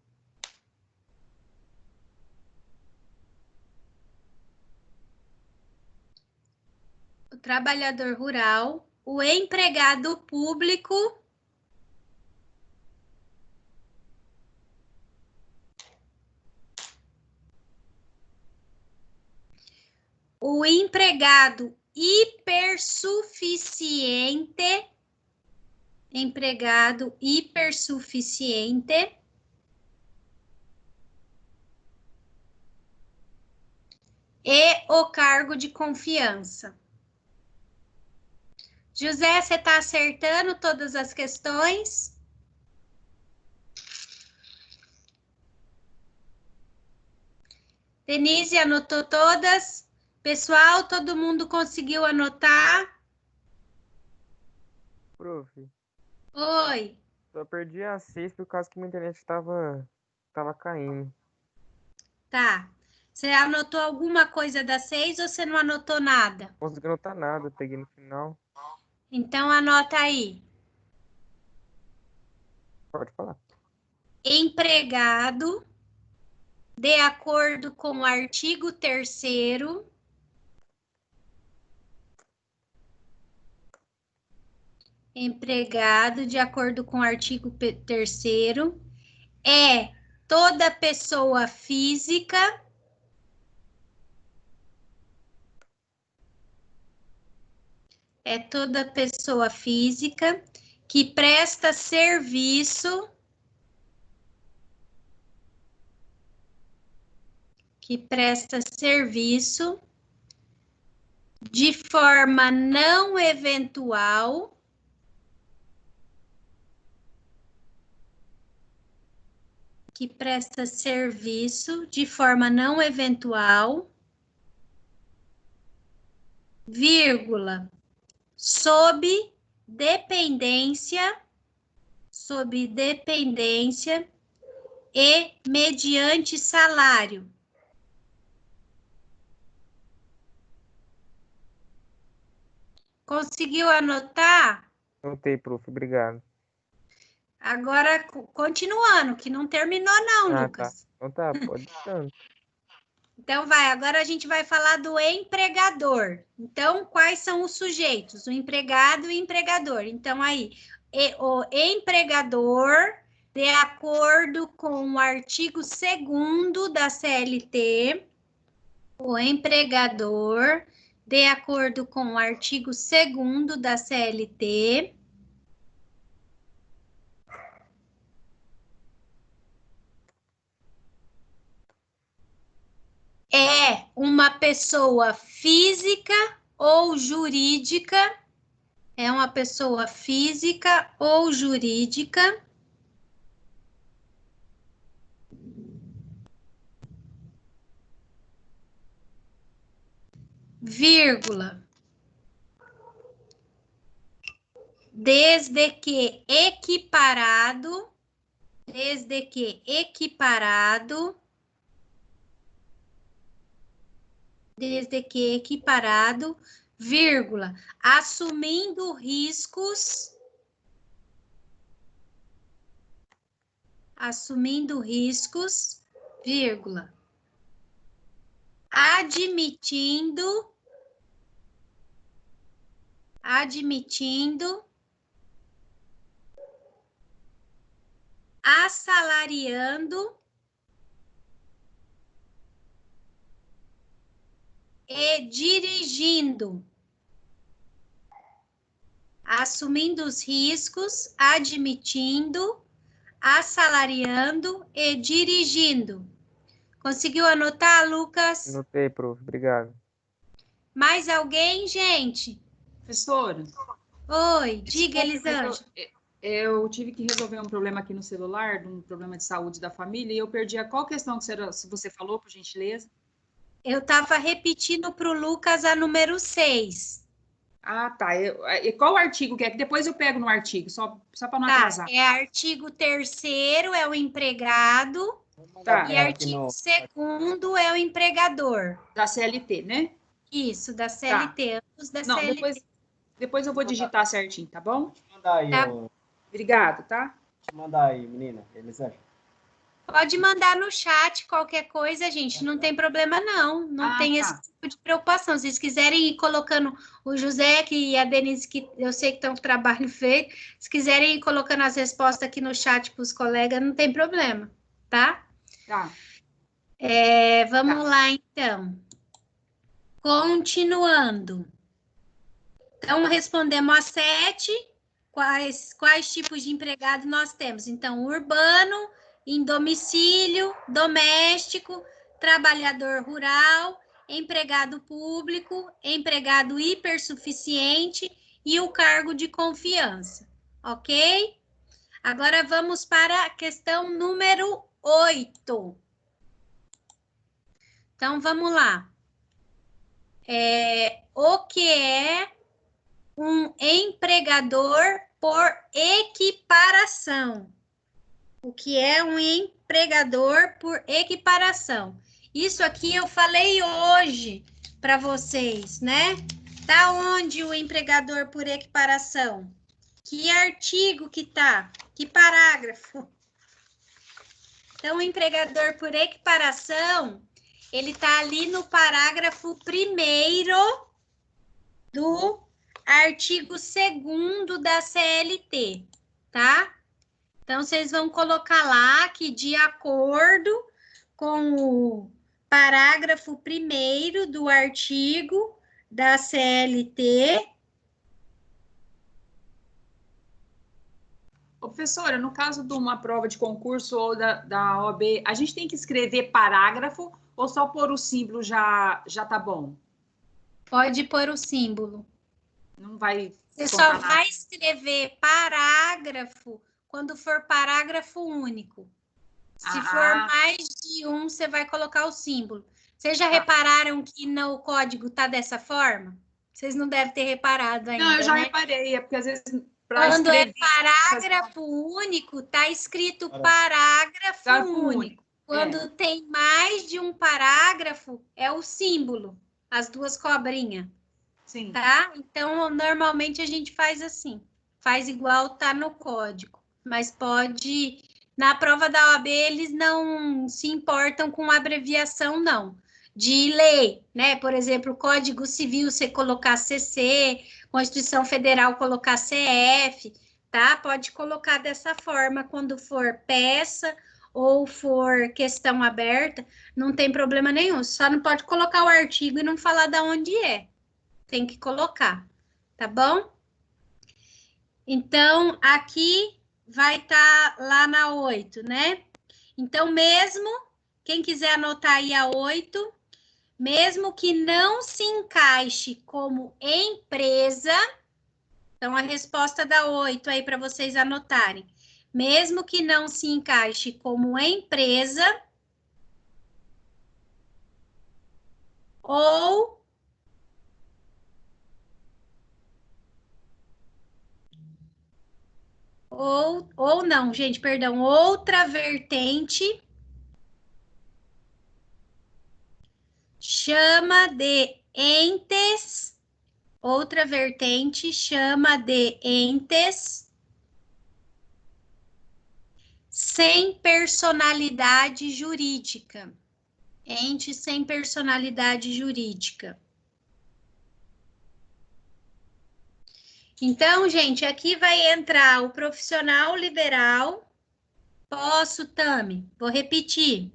A: O trabalhador rural. O empregado público. O empregado hipersuficiente. Empregado hipersuficiente. E o cargo de confiança. José, você está acertando todas as questões? Denise anotou todas? Pessoal, todo mundo conseguiu anotar?
D: Prof,
A: Oi.
D: só perdi a 6 por causa que minha internet tava caindo.
A: Tá. Você anotou alguma coisa das 6 ou você não anotou nada?
D: Não consegui anotar nada, peguei no final.
A: Então, anota aí.
D: Pode falar.
A: Empregado, de acordo com o artigo 3º, empregado, de acordo com o artigo 3º, é toda pessoa física que presta serviço de forma não eventual vírgula, sob dependência e mediante salário. Conseguiu anotar?
D: Anotei, prof, obrigado.
A: Agora, continuando, que não terminou não, Lucas.
D: Tá. Então tá, pode tanto.
A: Então, agora a gente vai falar do empregador. Então, quais são os sujeitos? O empregado e o empregador. Então, aí, o empregador, de acordo com o artigo 2º da CLT, o empregador, de acordo com o artigo 2º da CLT, uma pessoa física ou jurídica? É uma pessoa física ou jurídica? Vírgula. Desde que equiparado, vírgula, assumindo riscos, vírgula, admitindo, assalariando e dirigindo. Assumindo os riscos, admitindo, assalariando e dirigindo. Conseguiu anotar, Lucas?
D: Anotei, prof. Obrigado.
A: Mais alguém, gente?
F: Professora,
A: Oi, diga, Elisângela.
F: eu tive que resolver um problema aqui no celular, um problema de saúde da família, e eu perdi a qual questão que você falou, por gentileza?
A: Eu estava repetindo para o Lucas a número 6.
F: Ah, tá. E qual artigo que é? Que depois eu pego no artigo, só para não
A: Tá,
F: atrasar.
A: é artigo 3º, é o empregado,
F: Tá.
A: e artigo 2º é o empregador.
F: Da CLT, né?
A: Isso, da CLT, ambos da
F: Não,
A: CLT.
F: depois eu vou digitar certinho, tá bom?
C: Manda aí,
A: Tá.
F: Obrigado, tá?
C: manda aí, menina, Elisângela.
A: Pode mandar no chat qualquer coisa, gente, não tem problema não, não tem esse tipo de preocupação. Se vocês quiserem ir colocando o José e a Denise, que eu sei que estão com trabalho feito, se quiserem ir colocando as respostas aqui no chat para os colegas, não tem problema, tá?
F: Tá.
A: Vamos lá, então. Continuando. Então, respondemos a 7. Quais tipos de empregado nós temos? Então, urbano, em domicílio, doméstico, trabalhador rural, empregado público, empregado hipersuficiente e o cargo de confiança, ok? Agora vamos para a questão número 8. Então, vamos lá. O que é um empregador por equiparação? O que é um empregador por equiparação? Isso aqui eu falei hoje para vocês, né? Tá onde o empregador por equiparação? Que artigo que tá? Que parágrafo? Então, o empregador por equiparação, ele tá ali no parágrafo 1º do artigo 2º da CLT, tá? Então, vocês vão colocar lá que, de acordo com o parágrafo 1º do artigo da CLT...
F: Ô, professora, no caso de uma prova de concurso ou da OAB, a gente tem que escrever parágrafo ou só pôr o símbolo já tá bom?
A: Pode pôr o símbolo.
F: Não vai...
A: Você só vai escrever parágrafo quando for parágrafo único. Se for mais de um, você vai colocar o símbolo. Vocês já repararam que no código tá dessa forma? Vocês não devem ter reparado ainda,
F: Não, eu já
A: né?
F: reparei, é porque às vezes...
A: Quando é parágrafo único, tá escrito parágrafo único. Quando tem mais de um parágrafo, é o símbolo, as duas cobrinhas.
F: Sim.
A: Tá? Então, normalmente a gente faz assim. Faz igual tá no código. Mas pode... Na prova da OAB, eles não se importam com abreviação, não. De lei, né? Por exemplo, Código Civil, você colocar CC, Constituição Federal, colocar CF, tá? Pode colocar dessa forma quando for peça ou for questão aberta, não tem problema nenhum. Só não pode colocar o artigo e não falar de onde é. Tem que colocar, tá bom? Então, aqui vai estar lá na 8, né? Então, mesmo, quem quiser anotar aí a 8, mesmo que não se encaixe como empresa. Então, a resposta dá 8 aí para vocês anotarem. Mesmo que não se encaixe como empresa ou não, gente, perdão, outra vertente chama de entes, outra vertente chama de entes sem personalidade jurídica. Ente sem personalidade jurídica. Então, gente, aqui vai entrar o profissional liberal. Posso, Tami? Vou repetir.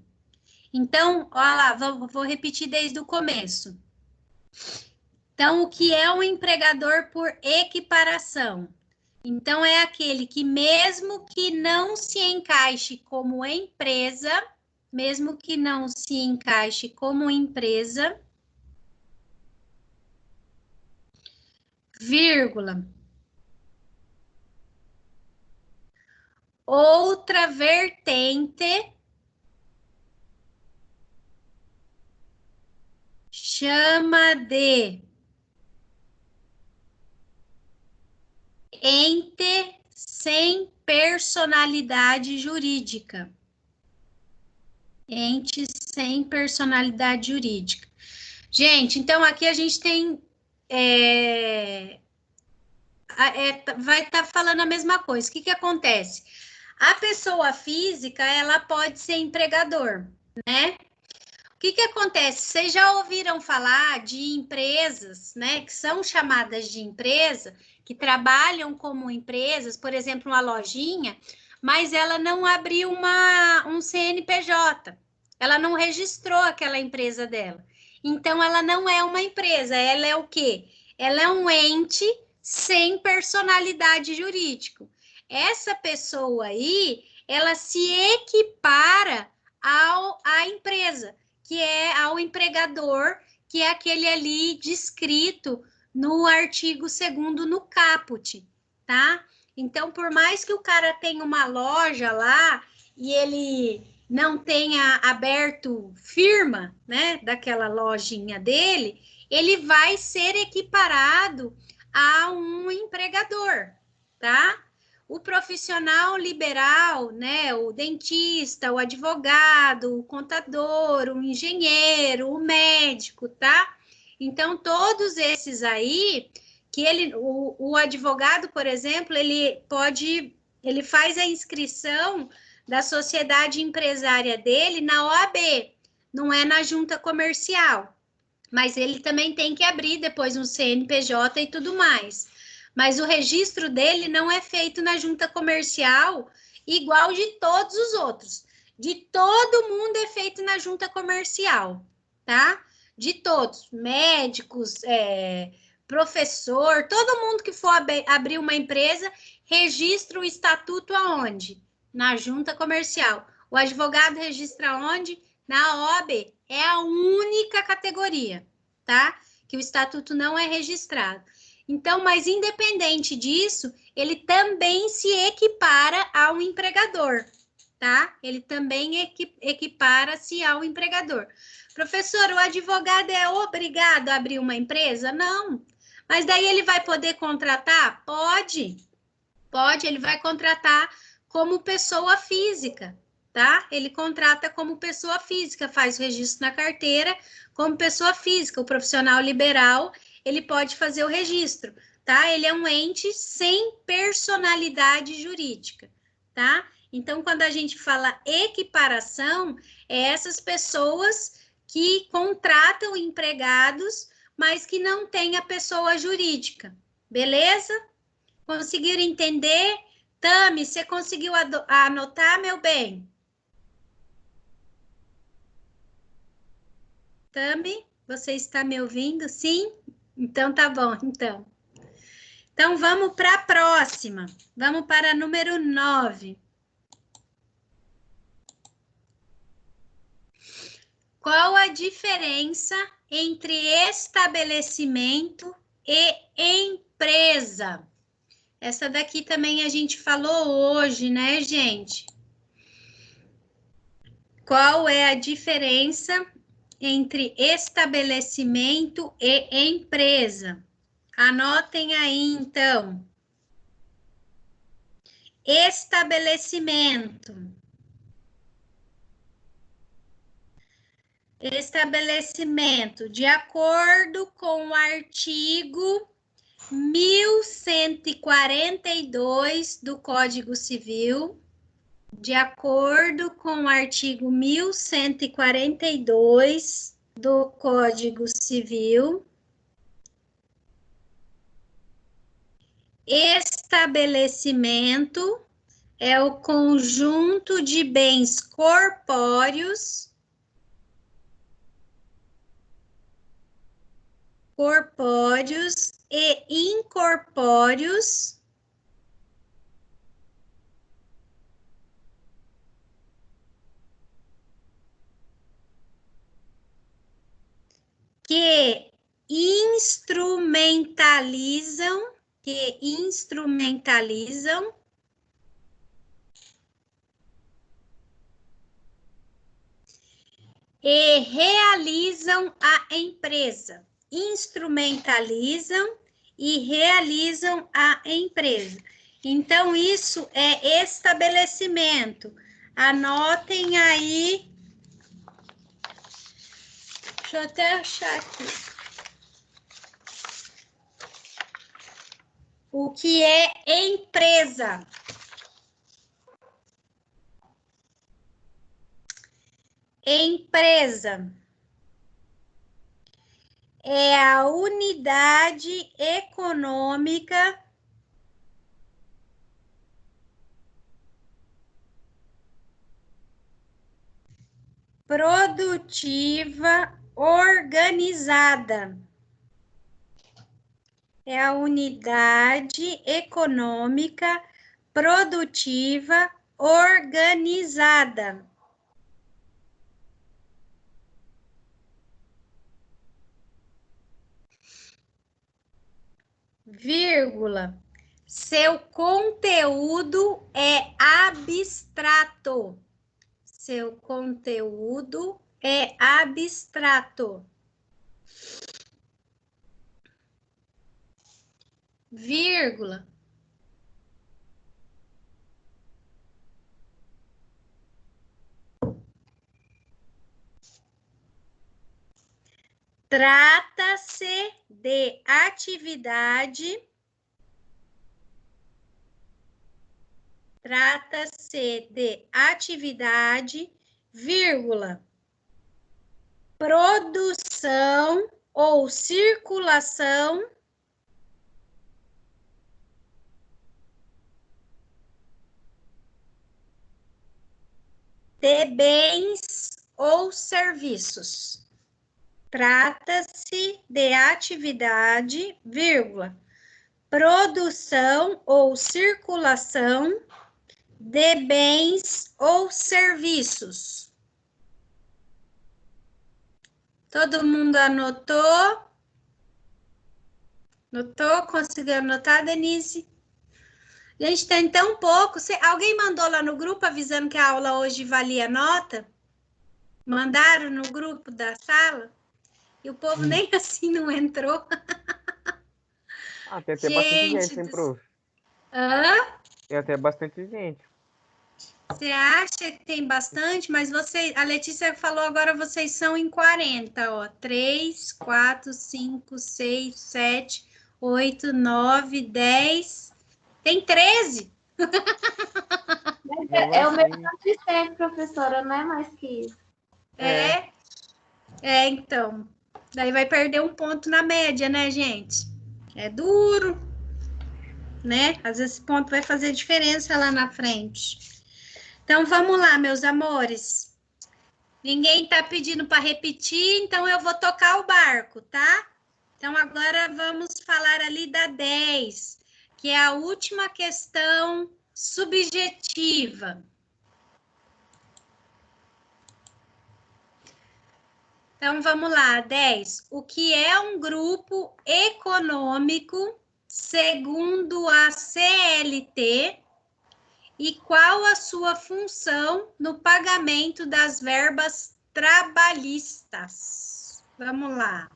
A: Então, olha lá, vou repetir desde o começo. Então, o que é um empregador por equiparação? Então, é aquele que, mesmo que não se encaixe como empresa, mesmo que não se encaixe como empresa, vírgula, outra vertente chama de ente sem personalidade jurídica. Ente sem personalidade jurídica. Gente, então aqui a gente tem... vai estar falando a mesma coisa. O que acontece? A pessoa física, ela pode ser empregador, né? O que acontece? Vocês já ouviram falar de empresas, né, que são chamadas de empresa, que trabalham como empresas, por exemplo, uma lojinha, mas ela não abriu um CNPJ, ela não registrou aquela empresa dela. Então, ela não é uma empresa, ela é o quê? Ela é um ente sem personalidade jurídica. Essa pessoa aí, ela se equipara à empresa, que é ao empregador, que é aquele ali descrito no artigo 2º no caput, tá? Então, por mais que o cara tenha uma loja lá e ele não tenha aberto firma, né, daquela lojinha dele, ele vai ser equiparado a um empregador, tá? O profissional liberal, né, o dentista, o advogado, o contador, o engenheiro, o médico, tá? Então, todos esses aí, que o advogado, por exemplo, ele faz a inscrição da sociedade empresária dele na OAB, não é na junta comercial, mas ele também tem que abrir depois um CNPJ e tudo mais. Mas o registro dele não é feito na junta comercial igual de todos os outros. De todo mundo é feito na junta comercial, tá? De todos, médicos, professor, todo mundo que for abrir uma empresa, registra o estatuto aonde? Na junta comercial. O advogado registra onde? Na OAB. É a única categoria, tá? Que o estatuto não é registrado. Então, mas independente disso, ele também se equipara ao empregador, tá? Ele também equipara-se ao empregador. Professor, o advogado é obrigado a abrir uma empresa? Não. Mas daí ele vai poder contratar? Pode. Pode, ele vai contratar como pessoa física, tá? Ele contrata como pessoa física, faz o registro na carteira como pessoa física. O profissional liberal, ele pode fazer o registro, tá? Ele é um ente sem personalidade jurídica, tá? Então, quando a gente fala equiparação, é essas pessoas que contratam empregados, mas que não têm a pessoa jurídica, beleza? Conseguiram entender? Tami, você conseguiu anotar, meu bem? Tami, você está me ouvindo? Sim? Então, tá bom, então. Então, vamos para a próxima. Vamos para a número 9. Qual a diferença entre estabelecimento e empresa? Essa daqui também a gente falou hoje, né, gente? Qual é a diferença entre estabelecimento e empresa? Anotem aí, então. Estabelecimento. Estabelecimento, de acordo com o artigo 1142 do Código Civil, de acordo com o artigo 1142 do Código Civil, estabelecimento é o conjunto de bens corpóreos e incorpóreos que instrumentalizam e realizam a empresa. Instrumentalizam e realizam a empresa. Então, isso é estabelecimento. Anotem aí. Deixa eu até achar aqui. O que é empresa? Empresa é a unidade econômica produtiva organizada. É a unidade econômica produtiva organizada. Vírgula. Seu conteúdo é abstrato. Seu conteúdo é abstrato. Vírgula. Trata-se de atividade. Trata-se de atividade, vírgula, produção ou circulação de bens ou serviços. Trata-se de atividade, vírgula, produção ou circulação de bens ou serviços. Todo mundo anotou? Anotou? Conseguiu anotar, Denise? Gente, tem tão pouco. Alguém mandou lá no grupo avisando que a aula hoje valia nota? Mandaram no grupo da sala? E o povo nem assim não entrou.
D: Tem até bastante gente, hein, prof?
A: Hã?
D: Tem até bastante gente.
A: Você acha que tem bastante? Mas a Letícia falou agora, vocês são em 40, ó. 3, 4, 5, 6, 7, 8, 9, 10. Tem 13.
G: É o mesmo de sempre, professora, não é mais que isso.
A: Então. Daí vai perder um ponto na média, né, gente? É duro, né? Às vezes esse ponto vai fazer diferença lá na frente. Então, vamos lá, meus amores. Ninguém tá pedindo para repetir, então eu vou tocar o barco, tá? Então, agora vamos falar ali da 10, que é a última questão subjetiva. Então, vamos lá, 10. O que é um grupo econômico segundo a CLT e qual a sua função no pagamento das verbas trabalhistas? Vamos lá.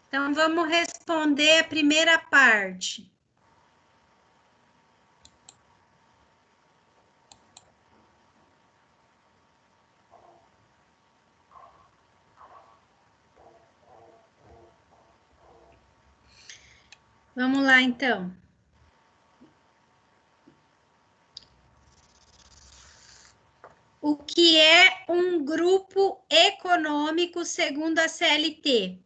A: Então, vamos responder a primeira parte. Vamos lá, então. O que é um grupo econômico segundo a CLT?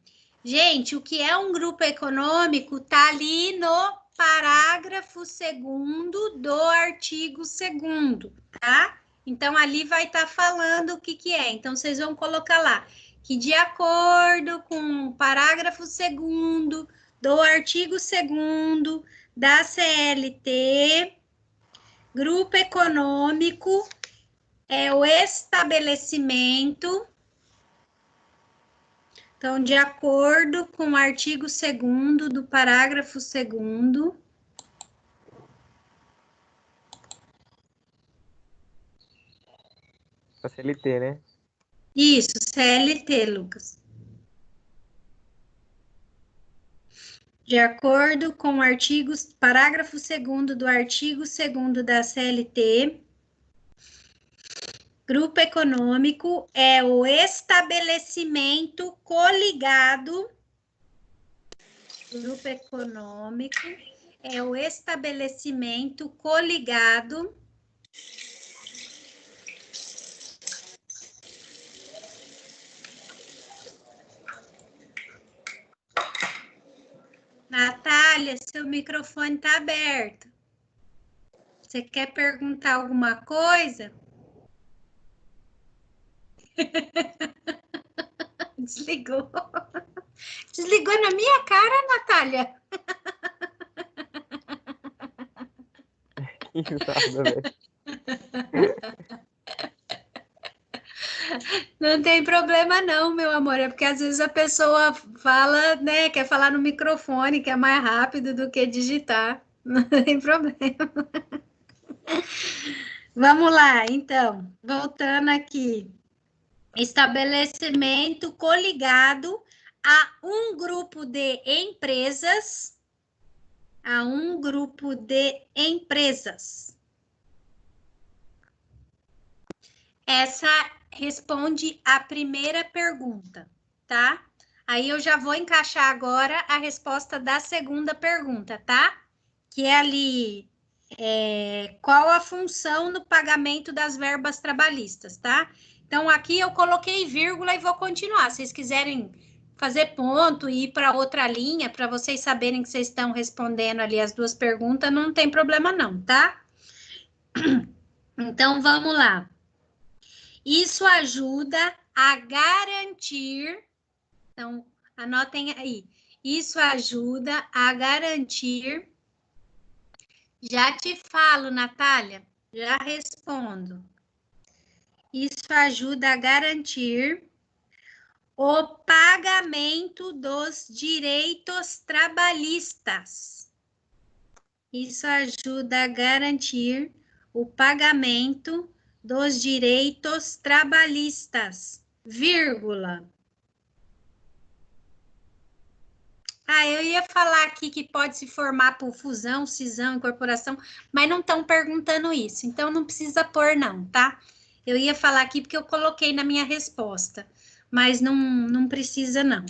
A: Gente, o que é um grupo econômico está ali no parágrafo 2º do artigo 2º, tá? Então, ali vai estar falando o que é. Então, vocês vão colocar lá que, de acordo com o parágrafo 2º do artigo 2º da CLT, grupo econômico é o estabelecimento. Então, de acordo com o artigo 2º do parágrafo 2º,
D: A CLT, né?
A: isso, CLT, Lucas. De acordo com o artigo, parágrafo 2º do artigo 2º da CLT, grupo econômico é o estabelecimento coligado. Grupo econômico é o estabelecimento coligado Natália, seu microfone está aberto. Você quer perguntar alguma coisa? Desligou. Desligou na minha cara, Natália.
D: Que nada, velho.
A: Não tem problema não, meu amor. É porque às vezes a pessoa fala, né, quer falar no microfone, que é mais rápido do que digitar. Não tem problema. Vamos lá, então. Voltando aqui. Estabelecimento coligado a um grupo de empresas. A um grupo de empresas. Essa responde a primeira pergunta, tá? Aí eu já vou encaixar agora a resposta da segunda pergunta, tá? Que é ali, qual a função no pagamento das verbas trabalhistas, tá? Então, aqui eu coloquei vírgula e vou continuar. Se vocês quiserem fazer ponto e ir para outra linha, para vocês saberem que vocês estão respondendo ali as duas perguntas, não tem problema não, tá? Então, vamos lá. Isso ajuda a garantir, então, anotem aí. Isso ajuda a garantir, já te falo, Natália, já respondo. Isso ajuda a garantir o pagamento dos direitos trabalhistas. Isso ajuda a garantir o pagamento dos direitos trabalhistas, vírgula. Eu ia falar aqui que pode se formar por fusão, cisão, incorporação, mas não estão perguntando isso, então não precisa pôr não, tá? Eu ia falar aqui porque eu coloquei na minha resposta, mas não precisa não,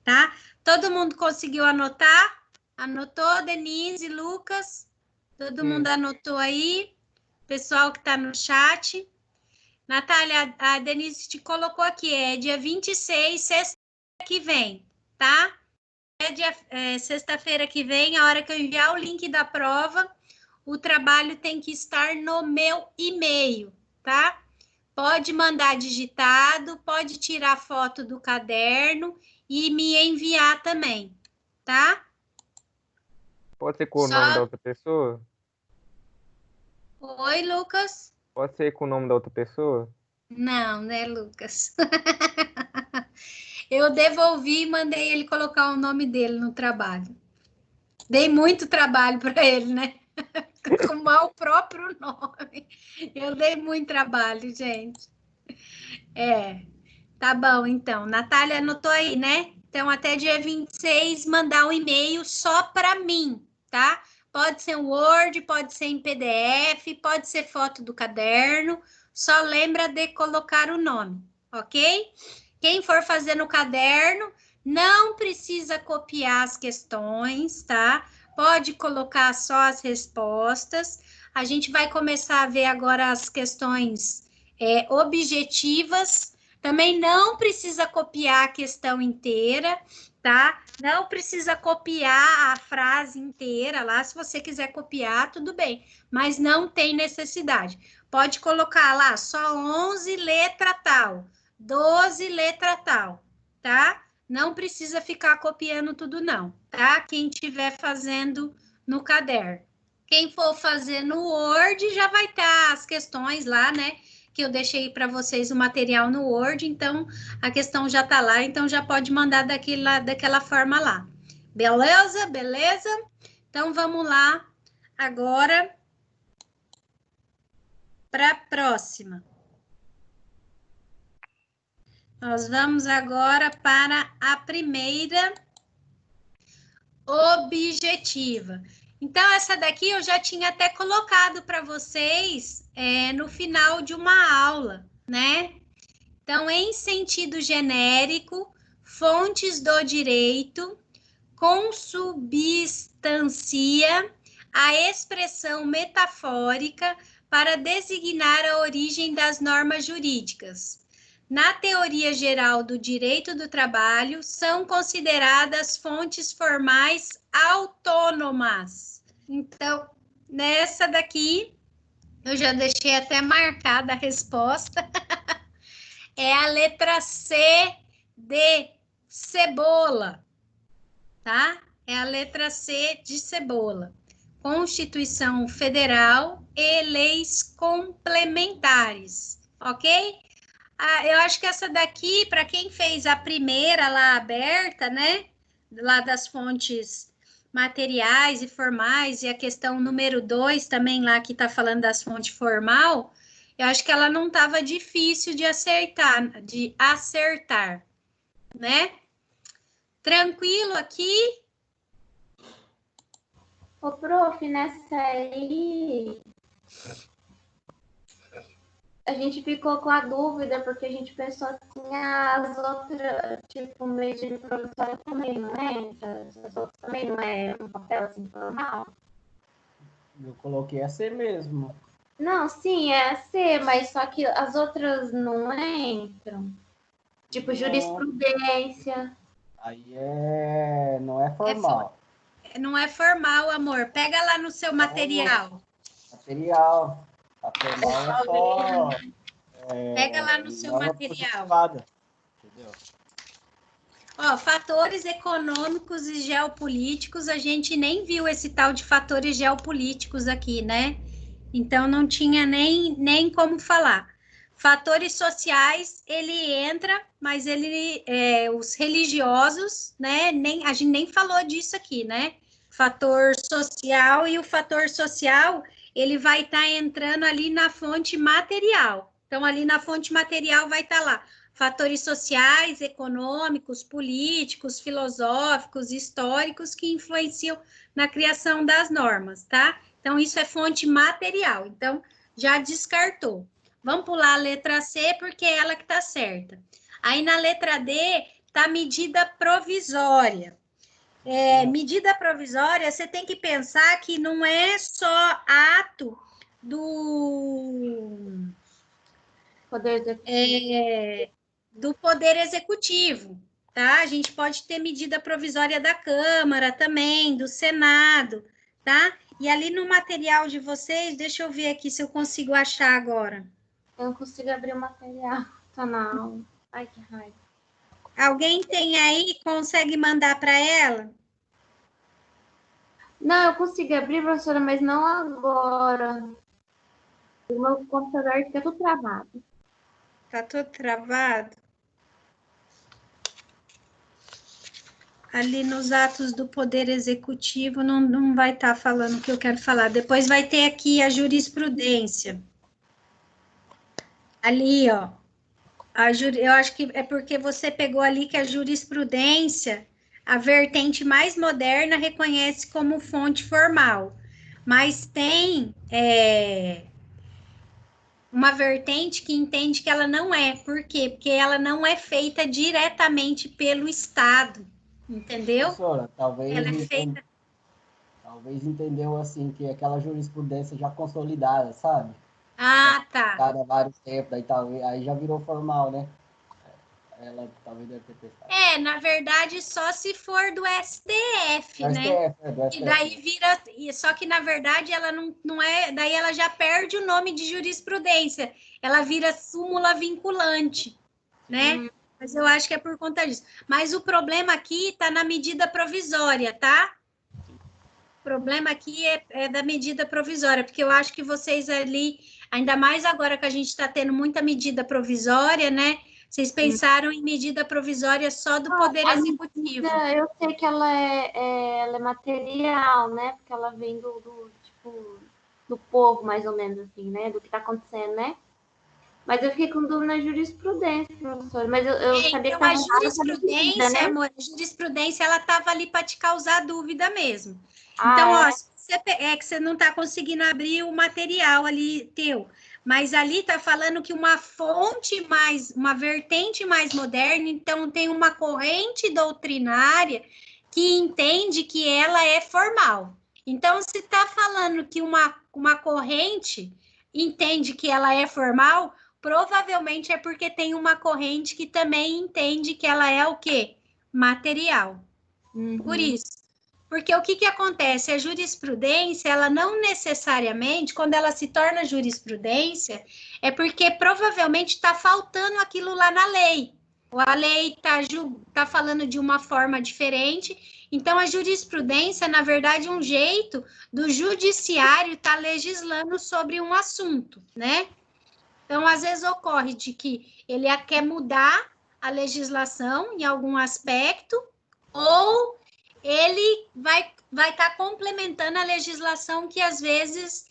A: tá? Todo mundo conseguiu anotar? Anotou, Denise, Lucas? Todo mundo anotou aí? Pessoal que está no chat. Natália, a Denise te colocou aqui, é dia 26, sexta que vem, tá? Sexta-feira que vem, a hora que eu enviar o link da prova, o trabalho tem que estar no meu e-mail, tá? Pode mandar digitado, pode tirar foto do caderno e me enviar também, tá?
D: Pode ser com o nome da outra pessoa?
A: Oi, Lucas?
D: Pode ser com o nome da outra pessoa?
A: Não, né, Lucas? Eu devolvi e mandei ele colocar o nome dele no trabalho. Dei muito trabalho para ele, né? Tomar o próprio nome. Eu dei muito trabalho, gente. Tá bom, então. Natália anotou aí, né? Então, até dia 26, mandar um e-mail só para mim, tá? Pode ser um Word, pode ser em PDF, pode ser foto do caderno. Só lembra de colocar o nome, ok? Quem for fazer no caderno, não precisa copiar as questões, tá? Pode colocar só as respostas. A gente vai começar a ver agora as questões objetivas. Também não precisa copiar a questão inteira, tá? Não precisa copiar a frase inteira lá. Se você quiser copiar, tudo bem, mas não tem necessidade. Pode colocar lá só 11 letra tal, 12 letra tal, tá? Não precisa ficar copiando tudo não, tá? Quem estiver fazendo no caderno. Quem for fazer no Word, já vai estar as questões lá, né? Que eu deixei para vocês o material no Word, então a questão já está lá, então já pode mandar daquela forma lá. Beleza? Beleza? Então vamos lá agora para a próxima. Nós vamos agora para a primeira objetiva. Então, essa daqui eu já tinha até colocado para vocês no final de uma aula, né? Então, em sentido genérico, fontes do direito consubstancia a expressão metafórica para designar a origem das normas jurídicas. Na teoria geral do direito do trabalho, são consideradas fontes formais autônomas. Então, nessa daqui, eu já deixei até marcada a resposta. É a letra C de cebola, tá? É a letra C de cebola. Constituição Federal e leis complementares, ok? Eu acho que essa daqui, para quem fez a primeira lá aberta, né? Lá das fontes materiais e formais, e a questão número 2 também lá que está falando das fontes formal, eu acho que ela não estava difícil de acertar, né? Tranquilo aqui?
G: Ô, prof, nessa aí, a gente ficou com a dúvida, porque a gente pensou assim, as outras, tipo, meio de produção também não entra, as outras também não é um papel assim formal.
C: Eu coloquei a C mesmo.
G: Não, sim, é C, mas só que as outras não entram. Tipo, jurisprudência.
C: Aí não é formal.
A: Não é formal, amor. Pega lá no seu material.
C: Material. A formal é só...
A: Pega lá no seu material.
C: Entendeu?
A: Ó, fatores econômicos e geopolíticos, a gente nem viu esse tal de fatores geopolíticos aqui, né? Então, não tinha nem como falar. Fatores sociais, ele entra, mas os religiosos, né? A gente nem falou disso aqui, né? Fator social, e o fator social, ele vai estar entrando ali na fonte material. Então, ali na fonte material vai estar lá fatores sociais, econômicos, políticos, filosóficos, históricos que influenciam na criação das normas, tá? Então, isso é fonte material. Então, já descartou. Vamos pular a letra C, porque é ela que está certa. Aí, na letra D, está medida provisória. Medida provisória, você tem que pensar que não é só ato do Poder Executivo, tá? A gente pode ter medida provisória da Câmara também, do Senado, tá? E ali no material de vocês, deixa eu ver aqui se eu consigo achar agora.
G: Eu não consigo abrir o material, tá na aula. Ai, que raiva.
A: Alguém tem aí, consegue mandar para ela?
G: Não, eu consigo abrir, professora, mas não agora. O meu computador fica tudo travado.
A: Tá tudo travado? ali nos atos do Poder Executivo não vai estar falando o que eu quero falar. Depois vai ter aqui a jurisprudência. Ali, ó. Eu acho que é porque você pegou ali que a jurisprudência, a vertente mais moderna, reconhece como fonte formal. Mas tem uma vertente que entende que ela não é. Por quê? Porque ela não é feita diretamente pelo Estado, entendeu?
C: Professora,
A: Ela é feita...
C: talvez entendeu assim, que aquela jurisprudência já consolidada, sabe?
A: Ah, tá.
C: Cada vários tempos, aí já virou formal, né? Ela talvez deve ter testado.
A: Na verdade, só se for do STF,
C: Do
A: né?
C: STF, do STF.
A: E daí vira... Só que, na verdade, ela não é... Daí ela já perde o nome de jurisprudência. Ela vira súmula vinculante, né? Mas eu acho que é por conta disso. Mas o problema aqui está na medida provisória, tá? O problema aqui é da medida provisória, porque eu acho que vocês ali, ainda mais agora que a gente está tendo muita medida provisória, né? Vocês pensaram em medida provisória só do Poder Executivo.
G: Eu sei que ela é material, né? Porque ela vem do povo, mais ou menos assim, né? Do que está acontecendo, né? Mas eu fiquei com dúvida na jurisprudência, professora. Mas eu sabia que
A: a jurisprudência, né? Amor, a jurisprudência, ela estava ali para te causar dúvida mesmo. Então, ó, que você não está conseguindo abrir o material ali teu. Mas ali está falando que uma vertente mais moderna, então tem uma corrente doutrinária que entende que ela é formal. Então, se está falando que uma corrente entende que ela é formal, provavelmente é porque tem uma corrente que também entende que ela é o quê? Material. Por isso. Porque o que acontece? A jurisprudência, ela não necessariamente, quando ela se torna jurisprudência, é porque provavelmente está faltando aquilo lá na lei. Ou a lei tá falando de uma forma diferente. Então, a jurisprudência, na verdade, é um jeito do judiciário estar legislando sobre um assunto, né? Então, às vezes ocorre de que ele quer mudar a legislação em algum aspecto, ou ele vai estar complementando a legislação que, às vezes,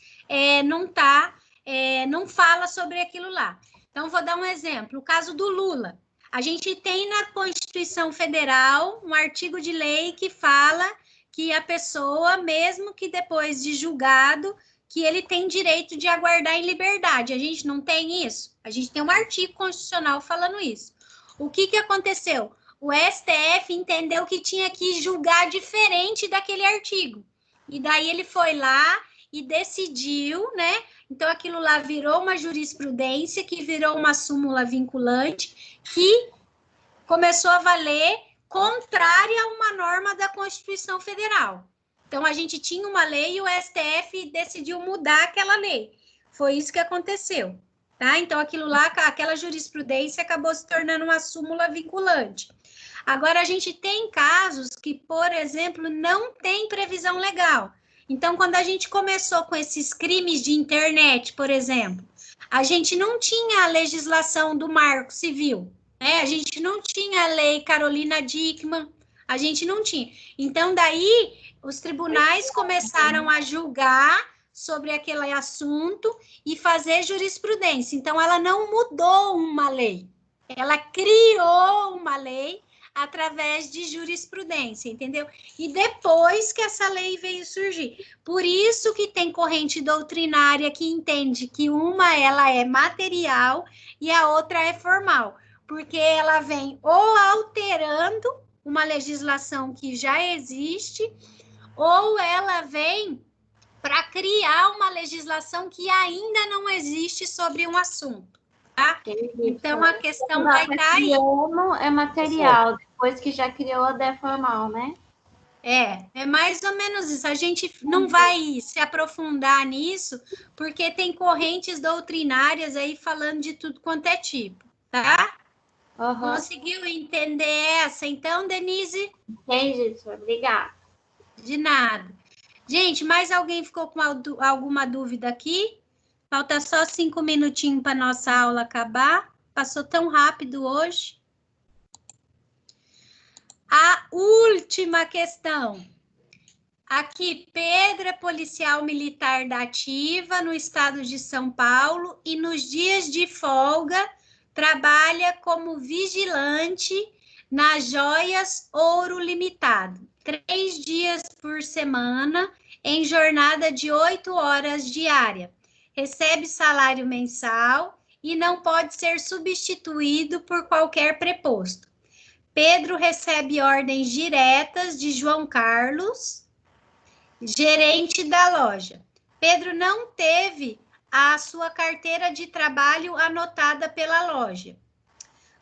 A: não fala sobre aquilo lá. Então, vou dar um exemplo. O caso do Lula. A gente tem na Constituição Federal um artigo de lei que fala que a pessoa, mesmo que depois de julgado, que ele tem direito de aguardar em liberdade. A gente não tem isso? A gente tem um artigo constitucional falando isso. O que aconteceu? O STF entendeu que tinha que julgar diferente daquele artigo. E daí ele foi lá e decidiu, né? Então, aquilo lá virou uma jurisprudência, que virou uma súmula vinculante, que começou a valer contrária a uma norma da Constituição Federal. Então, a gente tinha uma lei e o STF decidiu mudar aquela lei. Foi isso que aconteceu, tá? Então, aquilo lá, aquela jurisprudência acabou se tornando uma súmula vinculante. Agora, a gente tem casos que, por exemplo, não tem previsão legal. Então, quando a gente começou com esses crimes de internet, por exemplo, a gente não tinha a legislação do Marco Civil, né? A gente não tinha a lei Carolina Dickmann, a gente não tinha. Então, daí, os tribunais começaram a julgar sobre aquele assunto e fazer jurisprudência. Então, ela não mudou uma lei, ela criou uma lei através de jurisprudência, entendeu? E depois que essa lei veio surgir. Por isso que tem corrente doutrinária que entende que ela é material e a outra é formal, porque ela vem ou alterando uma legislação que já existe, ou ela vem para criar uma legislação que ainda não existe sobre um assunto, tá? Então, a questão vai estar aí.
G: É material, depois que já criou a deformal, né?
A: É mais ou menos isso. A gente não vai se aprofundar nisso, porque tem correntes doutrinárias aí falando de tudo quanto é tipo, tá? Conseguiu entender essa, então, Denise?
G: Entendi, senhor. Obrigada.
A: De nada. Gente, mais alguém ficou com alguma dúvida aqui? Falta só 5 minutinhos para nossa aula acabar. Passou tão rápido hoje. A última questão. Aqui, Pedro é policial militar da ativa no estado de São Paulo e nos dias de folga trabalha como vigilante na Joias Ouro Limitado. 3 dias por semana, em jornada de 8 horas diária. Recebe salário mensal e não pode ser substituído por qualquer preposto. Pedro recebe ordens diretas de João Carlos, gerente da loja. Pedro não teve a sua carteira de trabalho anotada pela loja.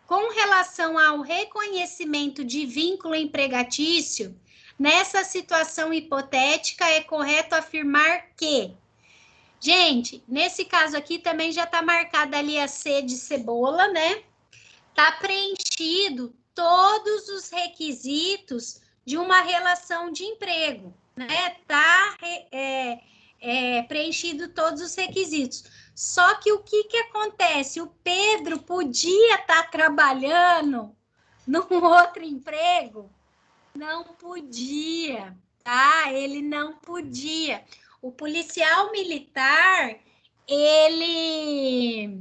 A: Com relação ao reconhecimento de vínculo empregatício, nessa situação hipotética, é correto afirmar que... Gente, nesse caso aqui também já está marcada ali a C de cebola, né? Está preenchido todos os requisitos de uma relação de emprego, né? Está preenchido todos os requisitos. Só que o que acontece? O Pedro podia estar trabalhando num outro emprego? Não podia, tá? Ele não podia. O policial militar, ele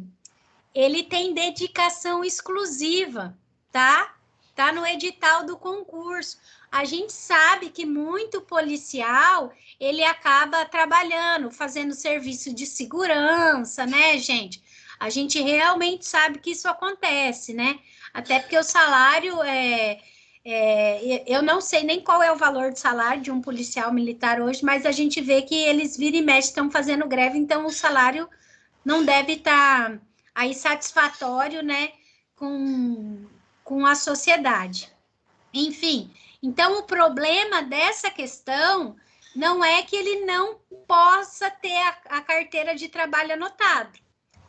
A: tem dedicação exclusiva, tá? Tá no edital do concurso. A gente sabe que muito policial, ele acaba trabalhando, fazendo serviço de segurança, né, gente? A gente realmente sabe que isso acontece, né? Até porque o salário eu não sei nem qual é o valor do salário de um policial militar hoje, mas a gente vê que eles vira e mexe estão fazendo greve, então o salário não deve estar aí satisfatório, né, com a sociedade. Enfim, então o problema dessa questão não é que ele não possa ter a carteira de trabalho anotada.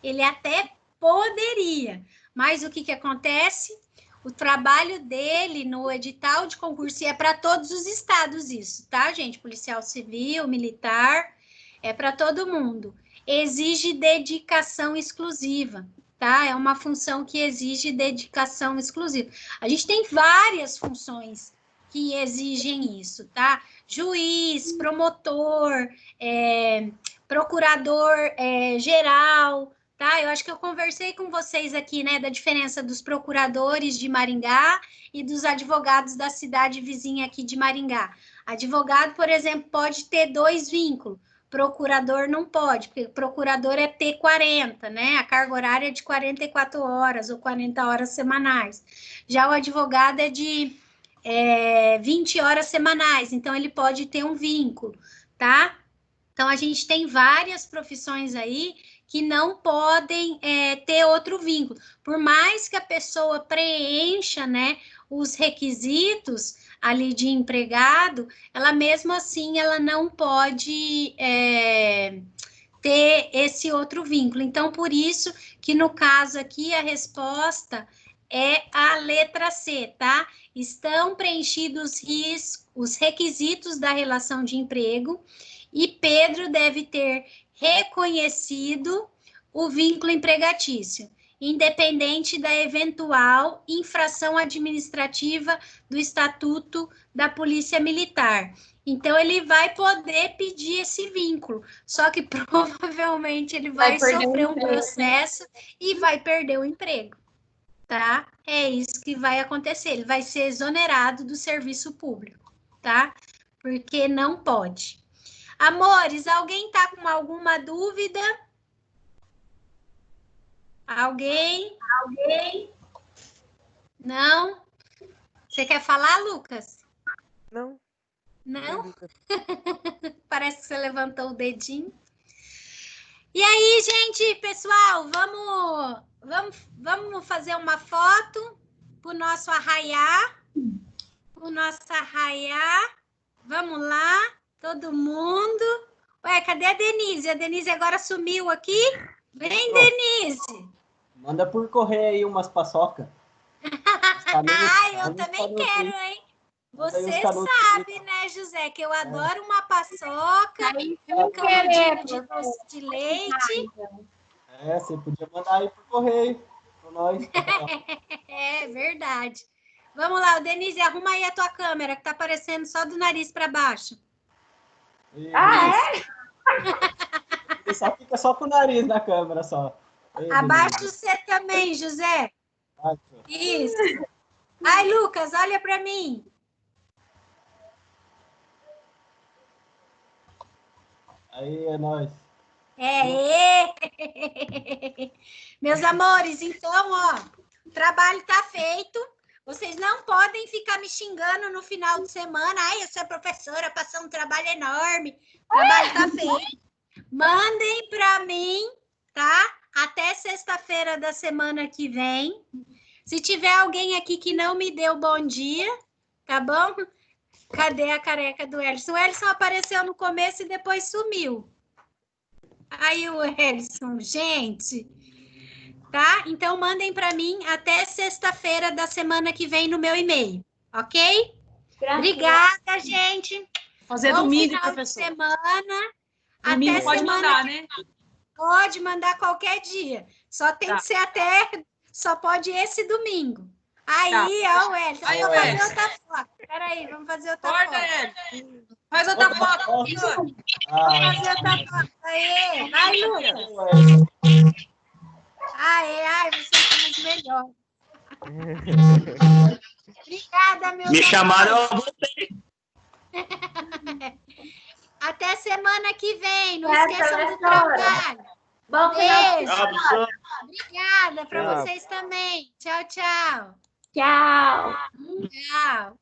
A: Ele até poderia, mas o que acontece? O trabalho dele no edital de concurso, e é para todos os estados isso, tá, gente? Policial civil, militar, é para todo mundo. Exige dedicação exclusiva, tá? É uma função que exige dedicação exclusiva. A gente tem várias funções que exigem isso, tá? Juiz, promotor, procurador geral, tá? Eu acho que eu conversei com vocês aqui, né, da diferença dos procuradores de Maringá e dos advogados da cidade vizinha aqui de Maringá. Advogado, por exemplo, pode ter 2 vínculos. Procurador não pode, porque procurador é T40, né? A carga horária é de 44 horas ou 40 horas semanais. Já o advogado é de 20 horas semanais, então ele pode ter um vínculo, tá? Então, a gente tem várias profissões aí que não podem ter outro vínculo. Por mais que a pessoa preencha, né, os requisitos ali de empregado, ela mesmo assim, ela não pode ter esse outro vínculo. Então, por isso que no caso aqui, a resposta é a letra C, tá? Estão preenchidos os requisitos da relação de emprego e Pedro deve ter reconhecido o vínculo empregatício, independente da eventual infração administrativa do Estatuto da Polícia Militar. Então, ele vai poder pedir esse vínculo, só que provavelmente ele vai sofrer um processo e vai perder o emprego, tá? É isso que vai acontecer, ele vai ser exonerado do serviço público, tá? Porque não pode. Amores, alguém tá com alguma dúvida? Alguém? Não? Você quer falar, Lucas?
D: Não.
A: Não? Parece que você levantou o dedinho. E aí, gente, pessoal, vamos fazer uma foto pro nosso arraiá. Vamos lá, todo mundo. Ué, cadê a Denise? A Denise agora sumiu aqui. Vem, Denise.
C: Manda por correio aí umas paçoca.
A: Eu também quero, hein? Você sabe, né, José, que eu adoro uma paçoca, um canudinho de doce de leite.
C: Você podia mandar aí por correio para nós.
A: É verdade. Vamos lá, Denise, arruma aí a tua câmera, que tá aparecendo só do nariz para baixo.
H: Ah, é?
C: Ele só fica só com o nariz na câmera, só. Ei,
A: Abaixo
C: Denise.
A: você também, José.
C: Acho.
A: Isso. Ai, Lucas, olha para mim.
C: Aí, é nóis.
A: Meus amores, então, ó, o trabalho tá feito. Vocês não podem ficar me xingando no final de semana. Ai, eu sou professora, passou um trabalho enorme. O trabalho tá feito. Mandem para mim, tá? Até sexta-feira da semana que vem. Se tiver alguém aqui que não me deu bom dia, tá bom? Cadê a careca do Elson? O Elson apareceu no começo e depois sumiu. Aí o Elson, gente, tá? Então mandem para mim até sexta-feira da semana que vem no meu e-mail, ok? Obrigada, gente.
F: Fazer
A: Bom
F: domingo,
A: final de
F: professor.
A: semana.
F: Domingo
A: Até
F: pode
A: semana
F: mandar,
A: que
F: né?
A: Pode mandar qualquer dia. Só tem
F: Tá.
A: que ser só pode esse domingo. Aí, ó, o Elton,
F: Aí,
A: vamos
F: o
A: fazer
F: Elton.
A: outra foto. Peraí, vamos fazer outra
F: Corta
A: foto.
F: ele. Faz outra foto, professor.
A: Vamos
C: Ah,
A: fazer outra foto. Aê, vai, Lucas. Ai, vocês são os melhores. Obrigada, meus
I: Me
A: amores.
I: chamaram, eu voltei.
A: Até semana que vem. Não
G: Até,
A: esqueçam do
G: professora.
A: trabalho.
G: Bom final de
A: Beijo.
I: Tchau, professor.
A: Obrigada para
D: Tchau.
A: vocês também. Tchau, tchau.
G: Tchau.
A: Tchau.